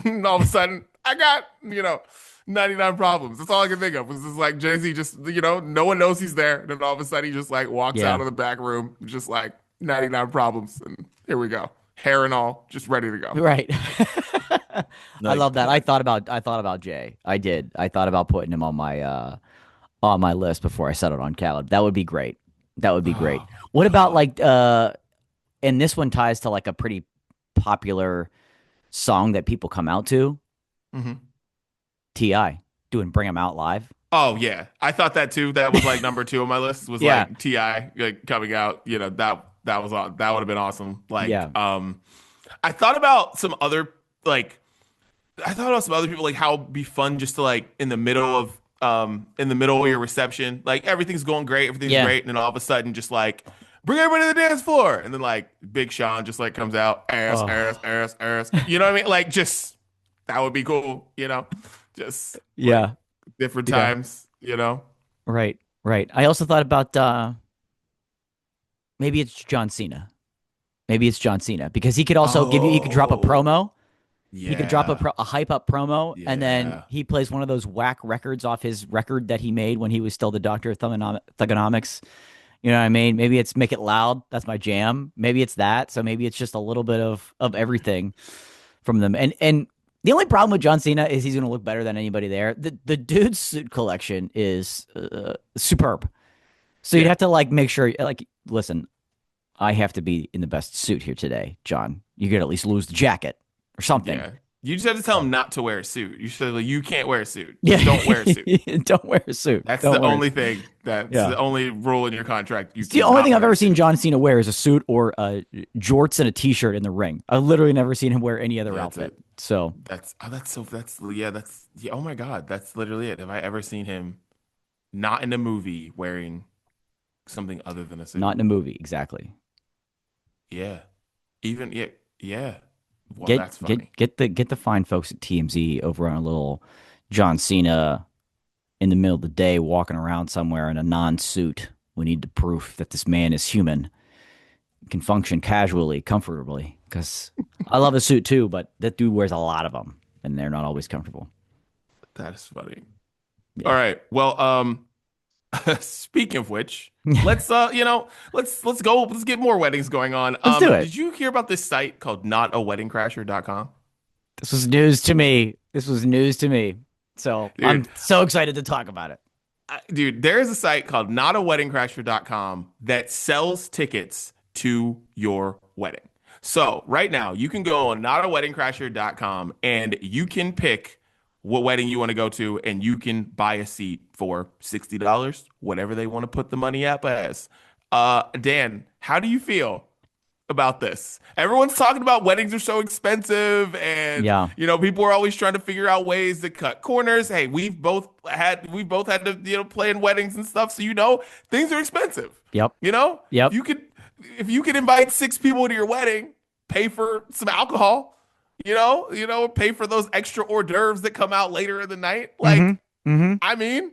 and all of a sudden, I got, 99 problems. That's all I can think of. Was just like Jay-Z just, no one knows he's there. And then all of a sudden he just like walks Yeah. out of the back room, just like 99 problems. And here we go. Hair and all, just ready to go. Right. I love that. I thought about Jay. I did. I thought about putting him on my list before I settled on Khaled. That would be great. That would be great. What about like and this one ties to like a pretty popular song that people come out to. Mm-hmm. T.I. doing Bring 'Em Out Live. Oh yeah. I thought that too. That was like number 2 on my list was Yeah. like T.I. like coming out, that was that would have been awesome. Like Yeah. I thought about some other people like how it'd be fun just to like in the middle of your reception, like everything's going great, everything's Yeah. great, and then all of a sudden just like bring everybody to the dance floor, and then like Big Sean just like comes out ass. You know what I mean? Like just that would be cool, just Yeah. like, different Yeah. times, Right. Right. I also thought about maybe it's John Cena. Maybe it's John Cena because he could also he could drop a promo. Yeah. He could drop a hype up promo, and then Yeah. he plays one of those whack records off his record that he made when he was still the Doctor of Thugonomics. You know what I mean? Maybe it's Make It Loud. That's my jam. Maybe it's that. So maybe it's just a little bit of everything from them. And the only problem with John Cena is he's going to look better than anybody there. The dude's suit collection is superb. So you'd have to like make sure, like, listen, I have to be in the best suit here today, John. You could at least lose the jacket or something. Yeah. You just have to tell him not to wear a suit. You should like, you can't wear a suit. Yeah. Just don't wear a suit. Don't wear a suit. That's Don't the wear a only suit. thing. That's Yeah. the only rule in your contract. It's the only thing I've ever seen John Cena wear is a suit or jorts and a t-shirt in the ring. I've literally never seen him wear any other That's outfit. it. So oh my God, that's literally it. Have I ever seen him not in a movie wearing something other than a suit? not in a movie, exactly. Yeah. Even yeah. Well, that's funny. Get the fine folks at TMZ over on a little John Cena in the middle of the day walking around somewhere in a non-suit. We need the proof that this man is human, can function casually, comfortably. Because I love a suit too, but that dude wears a lot of them, and they're not always comfortable. That is funny. Yeah. All right. Well, speaking of which, let's go. Let's get more weddings going on. Let's do it. Did you hear about this site called notaweddingcrasher.com? This was news to me. So Dude. I'm so excited to talk about it. Dude, there is a site called notaweddingcrasher.com that sells tickets to your wedding. So right now you can go on notaweddingcrasher.com and you can pick what wedding you want to go to, and you can buy a seat for $60, whatever they want to put the money up as. Dan, how do you feel about this? Everyone's talking about weddings are so expensive, and Yeah. people are always trying to figure out ways to cut corners. Hey, we've both had to play in weddings and stuff, so things are expensive. Yep. If you could invite 6 people to your wedding, pay for some alcohol. Pay for those extra hors d'oeuvres that come out later in the night. Like, I mean,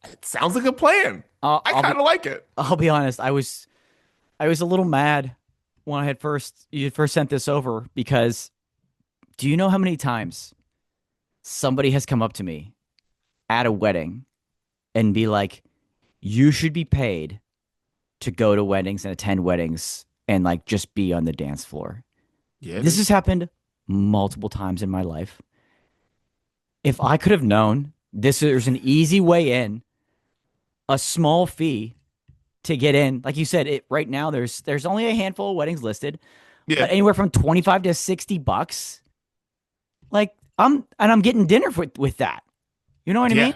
it sounds like a plan. I kind of like it. I'll be honest. I was a little mad when you first sent this over because do you know how many times somebody has come up to me at a wedding and be like, "You should be paid to go to weddings and attend weddings and like just be on the dance floor. Yeah, This has happened multiple times in my life. If I could have known there's an easy way in, a small fee to get in. Like you said, right now there's only a handful of weddings listed, but anywhere from $25 to $60. Like I'm getting dinner with that. You know what I mean?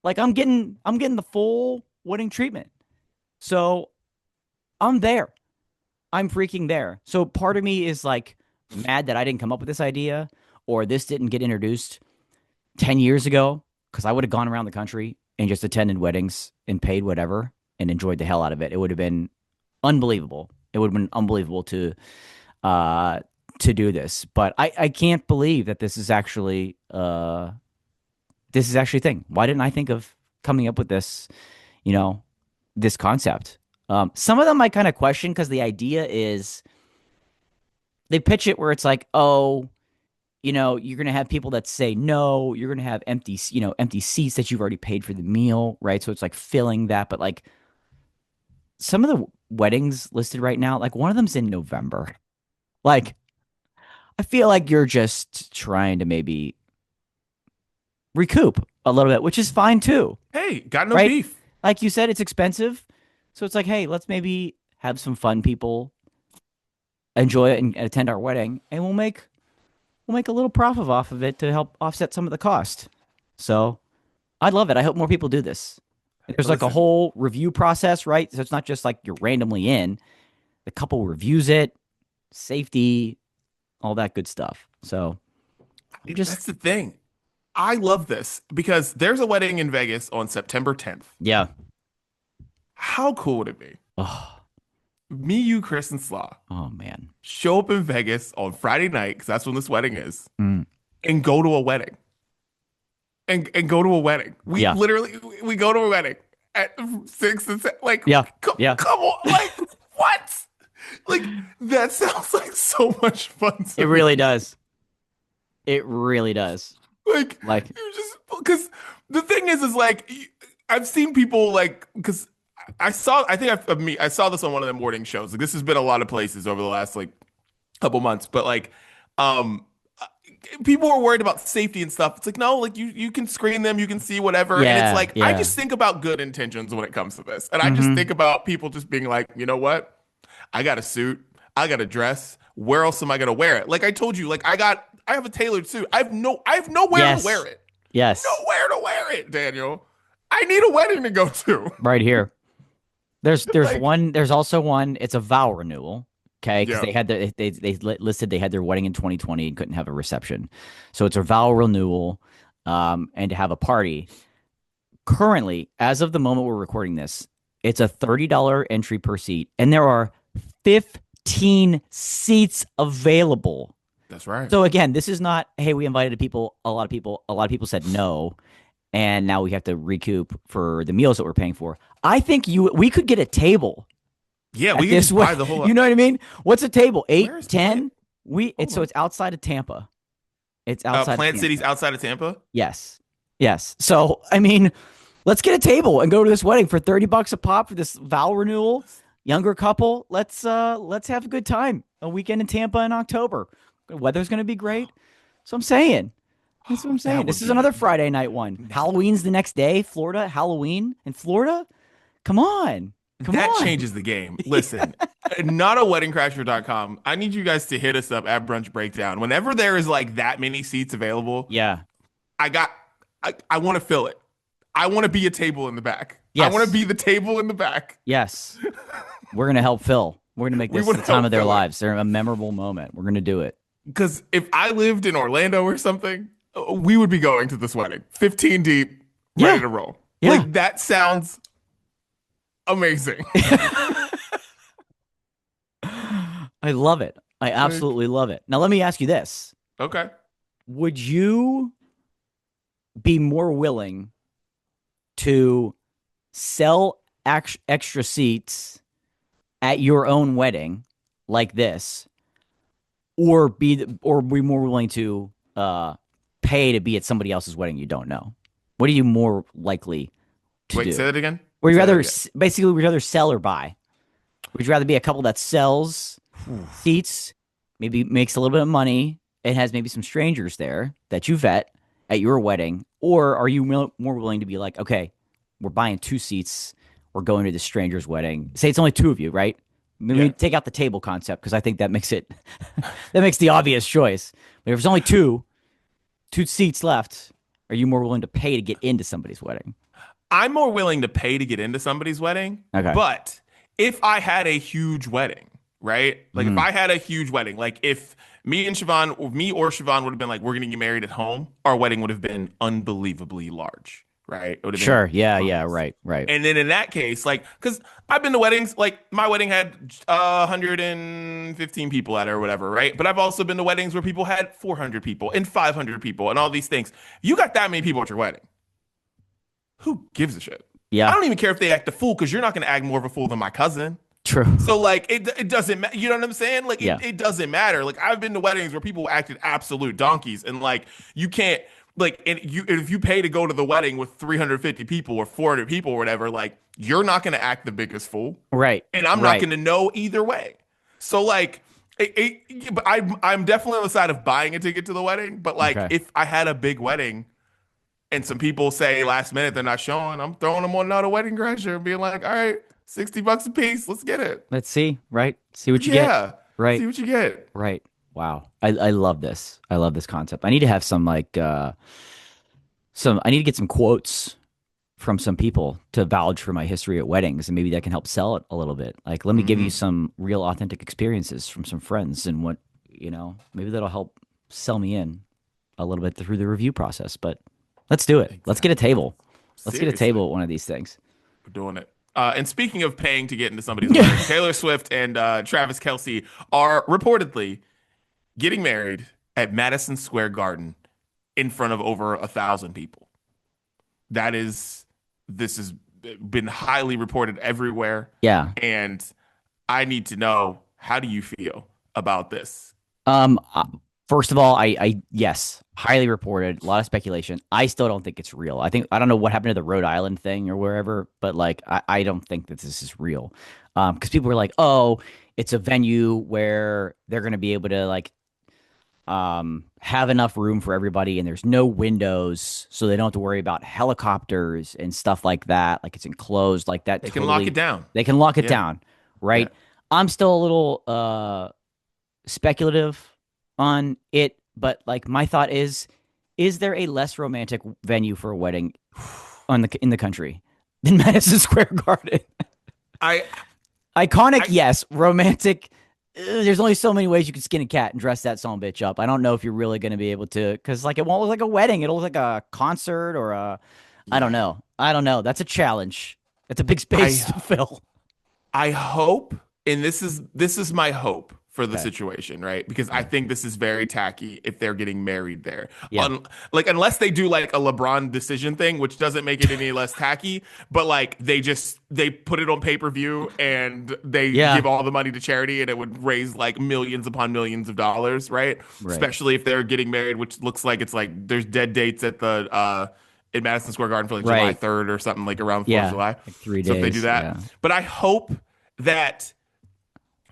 Like I'm getting the full wedding treatment. So I'm there. I'm freaking there. So part of me is like mad that I didn't come up with this idea or this didn't get introduced 10 years ago, because I would have gone around the country and just attended weddings and paid whatever and enjoyed the hell out of it. It would have been unbelievable. It would have been unbelievable to do this. But I can't believe that this is actually a thing. Why didn't I think of coming up with this, this concept? Some of them I kind of question because the idea is they pitch it where it's like, oh, you're going to have people that say no, you're going to have empty seats that you've already paid for the meal, right? So it's like filling that. But like some of the weddings listed right now, like one of them's in November. Like I feel like you're just trying to maybe recoup a little bit, which is fine too. Hey, got no right? beef. Like you said, it's expensive. So it's like, hey, let's maybe have some fun people enjoy it and attend our wedding, and we'll make a little profit off of it to help offset some of the cost. So I love it. I hope more people do this. There's like a whole review process, right? So it's not just like you're randomly in. The couple reviews it, safety, all that good stuff. So that's the thing. I love this because there's a wedding in Vegas on September 10th. Yeah. How cool would it be? Oh, Me, you, Chris, and Slaw. oh man. Show up in Vegas on Friday night, because that's when this wedding is, Mm. and go to a wedding. And go to a wedding. We literally go to a wedding at 6 and 7. Like, come on. Like, what? Like, that sounds like so much fun. It really does. It really does. Like you just, because the thing is like, I've seen people like, because I saw this on one of the morning shows. Like, this has been a lot of places over the last like couple months, but like, people are worried about safety and stuff. It's like, no, like you can screen them, you can see whatever. And it's like, I just think about good intentions when it comes to this. And I just think about people just being like, you know what? I got a suit, I got a dress. Where else am I gonna wear it? Like I told you, like I have a tailored suit. I have nowhere to wear it. Yes. Nowhere to wear it, Daniel. I need a wedding to go to. Right here. There's like, one. There's also one. It's a vow renewal. Okay, because they listed they had their wedding in 2020 and couldn't have a reception, so it's a vow renewal, and to have a party. Currently, as of the moment we're recording this, it's a $30 entry per seat, and there are 15 seats available. That's right. So again, this is not, hey, we invited people. A lot of people said no, and now we have to recoup for the meals that we're paying for. I think we could get a table. Yeah, we can just buy the whole. You know what I mean? What's a table? 8, 10? It's outside of Tampa. It's outside. Plant City's outside of Tampa. Yes. So I mean, let's get a table and go to this wedding for $30 a pop for this vow renewal. Younger couple. Let's have a good time. A weekend in Tampa in October. The weather's going to be great. So I'm saying. That's what I'm saying. This is another Friday night one. Halloween's the next day. Florida. Halloween in Florida. Come on. That changes the game. Listen, notaweddingcrasher.com. I need you guys to hit us up at Brunch Breakdown. Whenever there is like that many seats available, I want to fill it. I want to be a table in the back. Yes. I want to be the table in the back. Yes. We're going to help fill. We're going to make this the time of their lives. They're a memorable moment. We're going to do it. Because if I lived in Orlando or something, we would be going to this wedding. 15 deep, ready to roll. Yeah. Like, that sounds amazing. I love it. I absolutely love it. Now, let me ask you this. Okay. Would you be more willing to sell extra seats at your own wedding like this, or be more willing to pay to be at somebody else's wedding you don't know? What are you more likely to do? Wait, say that again? Would you rather basically sell or buy? Would you rather be a couple that sells seats, maybe makes a little bit of money, and has maybe some strangers there that you vet at your wedding? Or are you more willing to be like, okay, we're buying 2 seats, we're going to the stranger's wedding. Say it's only 2 of you, right? Maybe take out the table concept because I think that makes it that makes the obvious choice. But if there's only two seats left, are you more willing to pay to get into somebody's wedding? I'm more willing to pay to get into somebody's wedding. Okay. But if I had a huge wedding, right? Like if I had a huge wedding, like if me or Siobhan would have been like, we're going to get married at home, our wedding would have been unbelievably large, right? It would have been Sure. Yeah. Right. And then in that case, like, because I've been to weddings, like my wedding had 115 people at it or whatever, right? But I've also been to weddings where people had 400 people and 500 people and all these things. You got that many people at your wedding. Who gives a shit? Yeah. I don't even care if they act a fool because you're not going to act more of a fool than my cousin. True. So like it doesn't matter. You know what I'm saying? Like it doesn't matter. Like I've been to weddings where people acted absolute donkeys and like you can't like if you pay to go to the wedding with 350 people or 400 people or whatever, like you're not going to act the biggest fool. Right. And I'm not going to know either way. So like but I'm definitely on the side of buying a ticket to the wedding, but like if I had a big wedding and some people say last minute they're not showing, I'm throwing them on another wedding crasher and being like, all right, $60 a piece. Let's get it. Let's see. Right. See what you get. Right. See what you get. Right. Wow. I love this. I love this concept. I need to have some like I need to get some quotes from some people to vouch for my history at weddings, and maybe that can help sell it a little bit. Like, let me give you some real authentic experiences from some friends and what, maybe that'll help sell me in a little bit through the review process. But let's do it. Exactly. Let's get a table. Let's get a table at one of these things. We're doing it. And speaking of paying to get into somebody's wedding, Taylor Swift and Travis Kelce are reportedly getting married at Madison Square Garden in front of over 1,000 people. This has been highly reported everywhere. Yeah. And I need to know, how do you feel about this? First of all, yes, highly reported, a lot of speculation. I still don't think it's real. I don't know what happened to the Rhode Island thing or wherever, but like, I don't think that this is real. Because people were like, oh, it's a venue where they're going to be able to like, have enough room for everybody and there's no windows, so they don't have to worry about helicopters and stuff like that. Like it's enclosed like that. They can lock it down. They can lock it down. Right. Yeah. I'm still a little, speculative on it, but like my thought is there a less romantic venue for a wedding in the country than Madison Square Garden? Iconic, yes. Romantic, there's only so many ways you can skin a cat and dress that son of a bitch up. I don't know if you're really going to be able to, because like it won't look like a wedding. It'll look like a concert or I don't know. That's a challenge. It's a big space to fill. I hope, and this is my hope for the situation, right? Because I think this is very tacky if they're getting married there. Yeah. Unless they do like a LeBron decision thing, which doesn't make it any less tacky, but like they put it on pay-per-view and they give all the money to charity and it would raise like millions upon millions of dollars, right? Especially if they're getting married, which looks like it's like there's dead dates at the in Madison Square Garden for like July 3rd or something, like around 4th of July. Like 3 days. So if they do that. But I hope that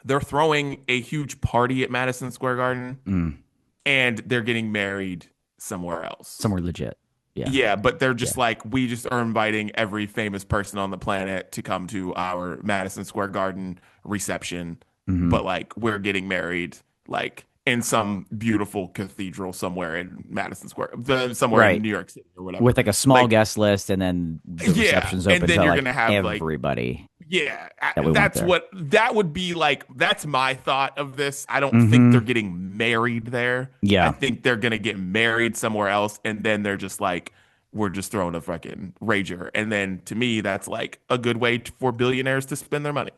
they're throwing a huge party at Madison Square Garden and they're getting married somewhere else. Somewhere legit. Yeah. Yeah, but they're just like, we just are inviting every famous person on the planet to come to our Madison Square Garden reception. But like, we're getting married like in some beautiful cathedral somewhere in Madison Square, somewhere in New York City or whatever. With like a small guest list and then the reception's open and then to you're like gonna have everybody. That would be like, that's my thought of this. I don't think they're getting married there. Yeah. I think they're going to get married somewhere else. And then they're just like, we're just throwing a fucking rager. And then to me, that's like a good way for billionaires to spend their money.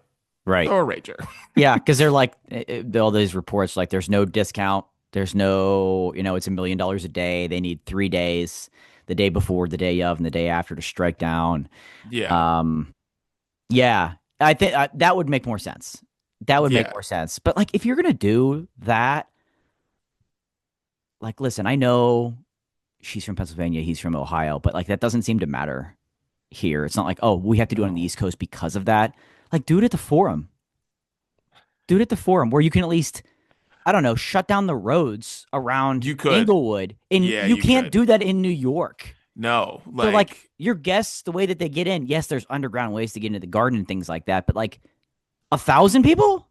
Right. Or a rager. Yeah. Cause they're like, all these reports, like there's no discount. There's no, it's $1 million a day. They need 3 days, the day before, the day of, and the day after to strike down. Yeah. Yeah, I think that would make more sense. Make more sense. But like, if you're gonna do that, like, listen, I know she's from Pennsylvania, he's from Ohio, but like that doesn't seem to matter here. It's not like, oh, we have to do it on the East Coast because of that. Like, do it at the Forum. Do it at the Forum where you can at least, I don't know, shut down the roads around You could. Inglewood. And Yeah, you you can't could. do that in New York. No, So, like, your guests, the way that they get in, yes, there's underground ways to get into the garden and things like that, but, like, 1,000 people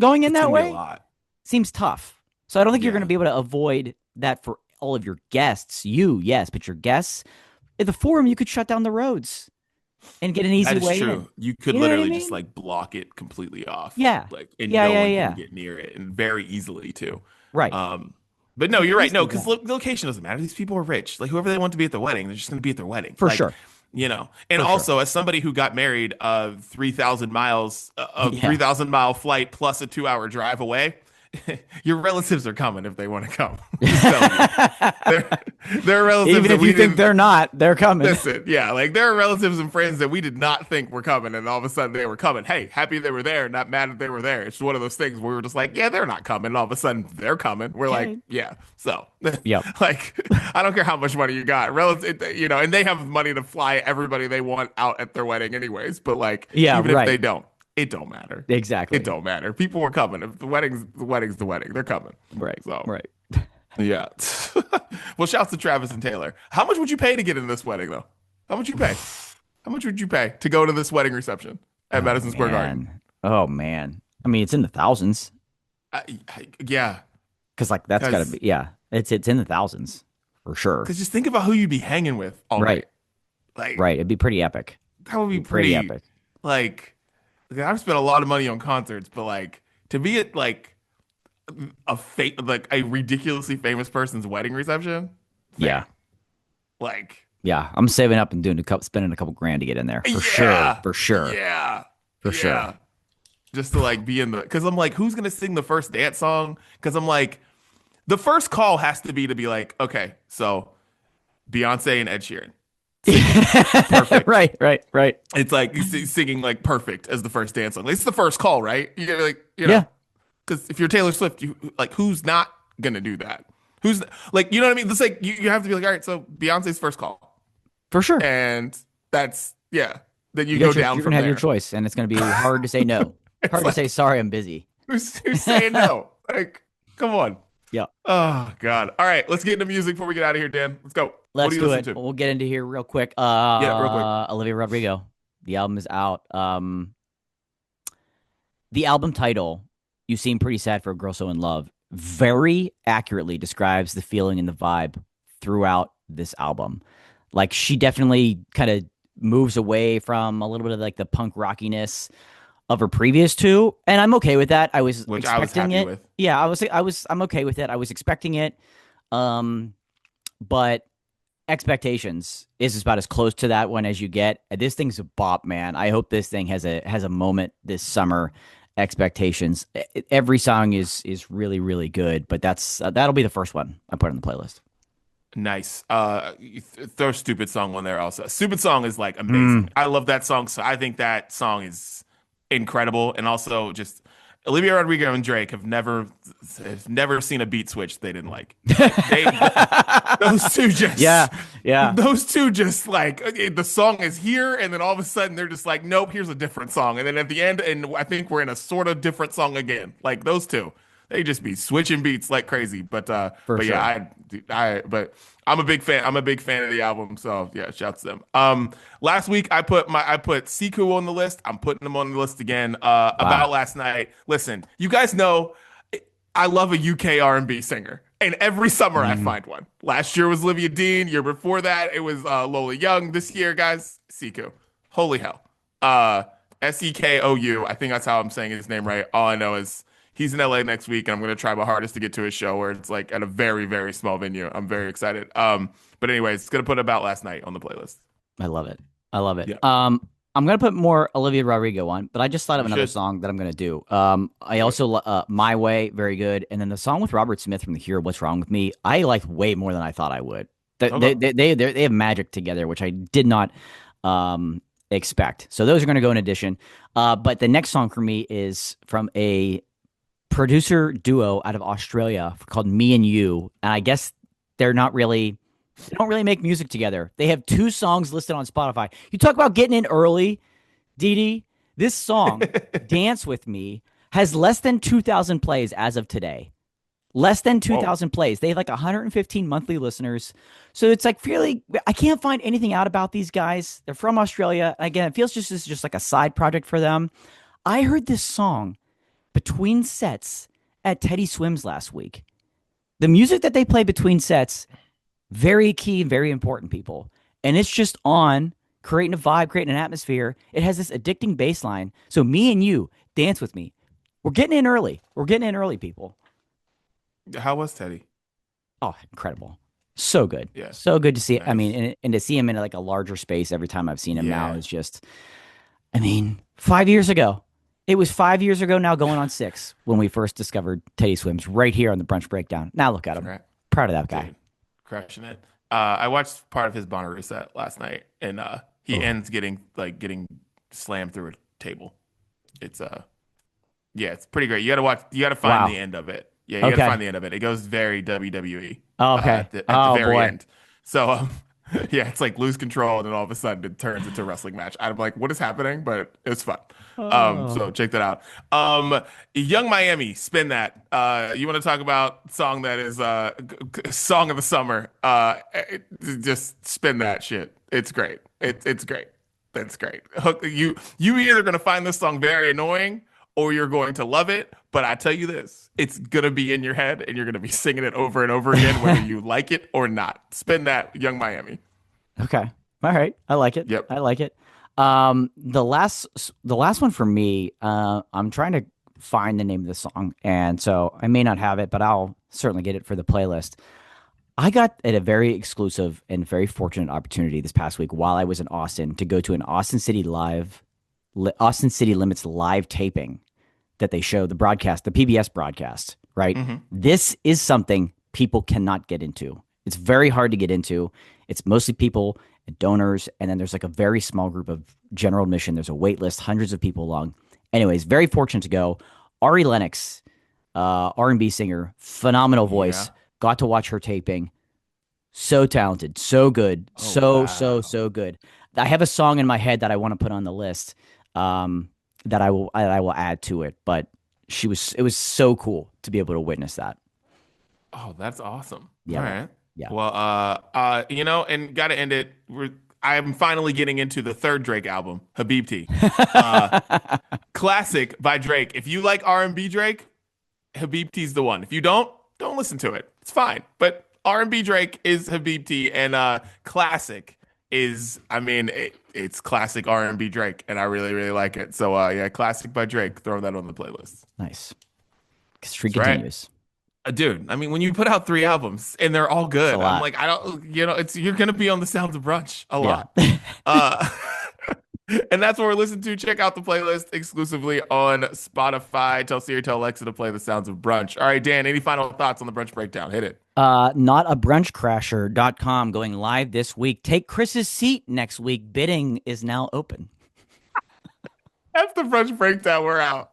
going in it's that gonna be way a lot. seems tough. So I don't think you're Yeah. going to be able to avoid that for all of your guests. You, yes, but your guests, at the Forum, you could shut down the roads and get an easy That is way true. in. You could You know what I literally just mean? like block it completely off. Yeah. Like, and Yeah, no yeah, one yeah. can get near it, and very easily too. Right. But no, you're right. No, Easily because the location doesn't matter. These people are rich. Like, whoever they want to be at their wedding, they're just going to be at their wedding. For Like, sure. You know, and For also as somebody who got married 3,000 miles, a Yeah. 3,000 mile flight plus a 2 hour drive away, your relatives are coming if they want to come. They're relatives. Even that if we you think didn't- they're not, they're coming. Listen, yeah, like there are relatives and friends that we did not think were coming, and all of a sudden they were coming. Hey, happy they were there, not mad that they were there. It's one of those things where we were just like, yeah, they're not coming. And all of a sudden they're coming. We're like, yeah. So, Yep. like, I don't care how much money you got, relative, you know, and they have money to fly everybody they want out at their wedding, anyways. But like, Yeah, even right. if they don't, it don't matter. Exactly. It don't matter. People were coming. If the wedding's the wedding, they're coming. Right. So, Right. yeah. Well, shouts to Travis and Taylor. How much would you pay to get in this wedding, though? How much you pay? How much would you pay to go to this wedding reception at Madison Square Garden? Man. Oh man. I mean, it's in the thousands. Yeah. Because like that's got to be It's in the thousands for sure. Because just think about who you'd be hanging with all Right. night. Like, Right. It'd be pretty epic. that would be Pretty pretty epic. Like, I've spent a lot of money on concerts, but like to be at like a ridiculously famous person's wedding reception. Yeah. Like, Yeah. I'm saving up and spending a couple grand to get in there for Yeah. sure. For sure. yeah, For sure. Just to like be in the, because I'm like, who's gonna sing the first dance song? Because I'm like, the first call has to be like, okay, so Beyonce and Ed Sheeran. Perfect. Right. It's like singing like perfect as the first dance song. It's the first call, right? You're like, Yeah. Because if you're Taylor Swift, you like, who's not gonna do that? Who's like, you know what I mean? It's like you have to be like, all right, so Beyonce's first call, For sure. and that's Then you You go got your- down You're from gonna have there. your choice, and it's gonna be hard to say no. Hard to say sorry, I'm busy. Who's saying no? Like, come on. Yeah. Oh God. All right, let's get into music before we get out of here, Dan. Let's go. Let's what do you do listen it. to? We'll get into here real quick. Yeah, real quick. Olivia Rodrigo. The album is out. The album title, "You Seem Pretty Sad for a Girl So in Love," very accurately describes the feeling and the vibe throughout this album. Like, she definitely kind of moves away from a little bit of like the punk rockiness of her previous two, and I'm okay with that. I was Which I was expecting happy it. with. Yeah, I'm okay with it. I was expecting it. But Expectations is about as close to that one as you get. This thing's a bop, man. I hope this thing has a moment this summer. Expectations. Every song is really, really good, but that'll be the first one I put on the playlist. Nice. Throw Stupid Song on there also. Stupid Song is like amazing. I love that song. So I think that song is incredible. And also just Olivia Rodrigo and Drake have never seen a beat switch they didn't like. Those two just Yeah. Those two just like, okay, the song is here, and then all of a sudden they're just like, nope, here's a different song. And then at the end, and I think we're in a sort of different song again. Like those two. They just be switching beats like crazy. But sure. yeah, but I'm a big fan. I'm a big fan of the album. So yeah, shouts to them. Last week I put Siku on the list. I'm putting them on the list again. About last night. Listen, you guys know I love a UK R&B singer. And every summer I find one. Last year was Olivia Dean. Year before that, it was Lola Young. This year, guys, Siku. Holy hell. Sekou. I think that's how I'm saying his name right. All I know is he's in LA next week, and I'm going to try my hardest to get to his show where it's like at a very, very small venue. I'm very excited. But anyways, it's going to put About Last Night on the playlist. I love it. Yeah. I'm gonna put more Olivia Rodrigo on, but I just thought of another should. song that I'm gonna do. I also My Way, very good, and then the song with Robert Smith from The Cure, What's Wrong with Me, I liked way more than I thought I would. They have magic together, which I did not expect. So those are gonna go in addition. But the next song for me is from a producer duo out of Australia called Me and You, and I guess they don't really make music together. They have 2 songs listed on Spotify. You talk about getting in early, Dee Dee. This song, Dance With Me, has less than 2,000 plays as of today. Less than 2,000 Whoa. plays. They have like 115 monthly listeners. So it's like fairly, I can't find anything out about these guys. They're from Australia. Again, it feels just like a side project for them. I heard this song between sets at Teddy Swims last week. The music that they play between sets, very key and very important, people. And it's just on, creating a vibe, creating an atmosphere. It has this addicting bass line. So me and you, dance with me. We're getting in early. We're getting in early, people. How was Teddy? Oh, incredible. So good. Yeah. So good to see. Nice. I mean, and to see him in like a larger space every time I've seen him now is just, I mean, 5 years ago. It was 5 years ago now, going on 6, when we first discovered Teddy Swims right here on the Brunch Breakdown. Now look at him. Right. Proud of that guy. Dude, crushing it. I watched part of his Bonnaroo set last night, and he ends getting slammed through a table. It's it's pretty great. You gotta find the end of it. Yeah, you gotta find the end of it. It goes very WWE. Oh, okay. At the very end. So it's like lose control, and then all of a sudden it turns into a wrestling match. I'm like, what is happening? But it's fun. So check that out. Young Miami, spin that. You want to talk about song that is song of the summer? Just spin that shit. It's great. It's great. That's great. You either gonna find this song very annoying or you're going to love it. But I tell you this, it's gonna be in your head and you're gonna be singing it over and over again, whether you like it or not. Spin that, Young Miami. Okay. All right. I like it. Yep. I like it. The last one for me, I'm trying to find the name of the song, and so I may not have it, but I'll certainly get it for the playlist. I got at a very exclusive and very fortunate opportunity this past week while I was in Austin to go to an Austin City Limits live taping that they show, the broadcast, the PBS broadcast, right? Mm-hmm. This is something people cannot get into. It's very hard to get into. It's mostly people and donors, and then there's like a very small group of general admission. There's a wait list, hundreds of people long. Anyways, very fortunate to go. Ari Lennox, R&B singer, phenomenal voice. Yeah. Got to watch her taping. So talented, so good, so good. I have a song in my head that I want to put on the list, that I will add to it. But it was so cool to be able to witness that. Oh, that's awesome. Yeah. All right. Yeah. Well, and got to end it. I'm finally getting into the third Drake album, Habibti. Classic by Drake. If you like R&B Drake, Habibti's the one. If you don't listen to it. It's fine. But R&B Drake is Habibti, and classic is, it's classic R&B Drake, and I really, really like it. So, classic by Drake. Throw that on the playlist. Nice. Streak That's continues. Right. Dude, when you put out 3 albums and they're all good, I'm like, you're going to be on the Sounds of Brunch a lot. And that's what we're listening to. Check out the playlist exclusively on Spotify. Tell Siri, tell Alexa to play the Sounds of Brunch. All right, Dan, any final thoughts on the Brunch Breakdown? Hit it. Notabrunchcrasher.com going live this week. Take Chris's seat next week. Bidding is now open. That's the Brunch Breakdown. We're out.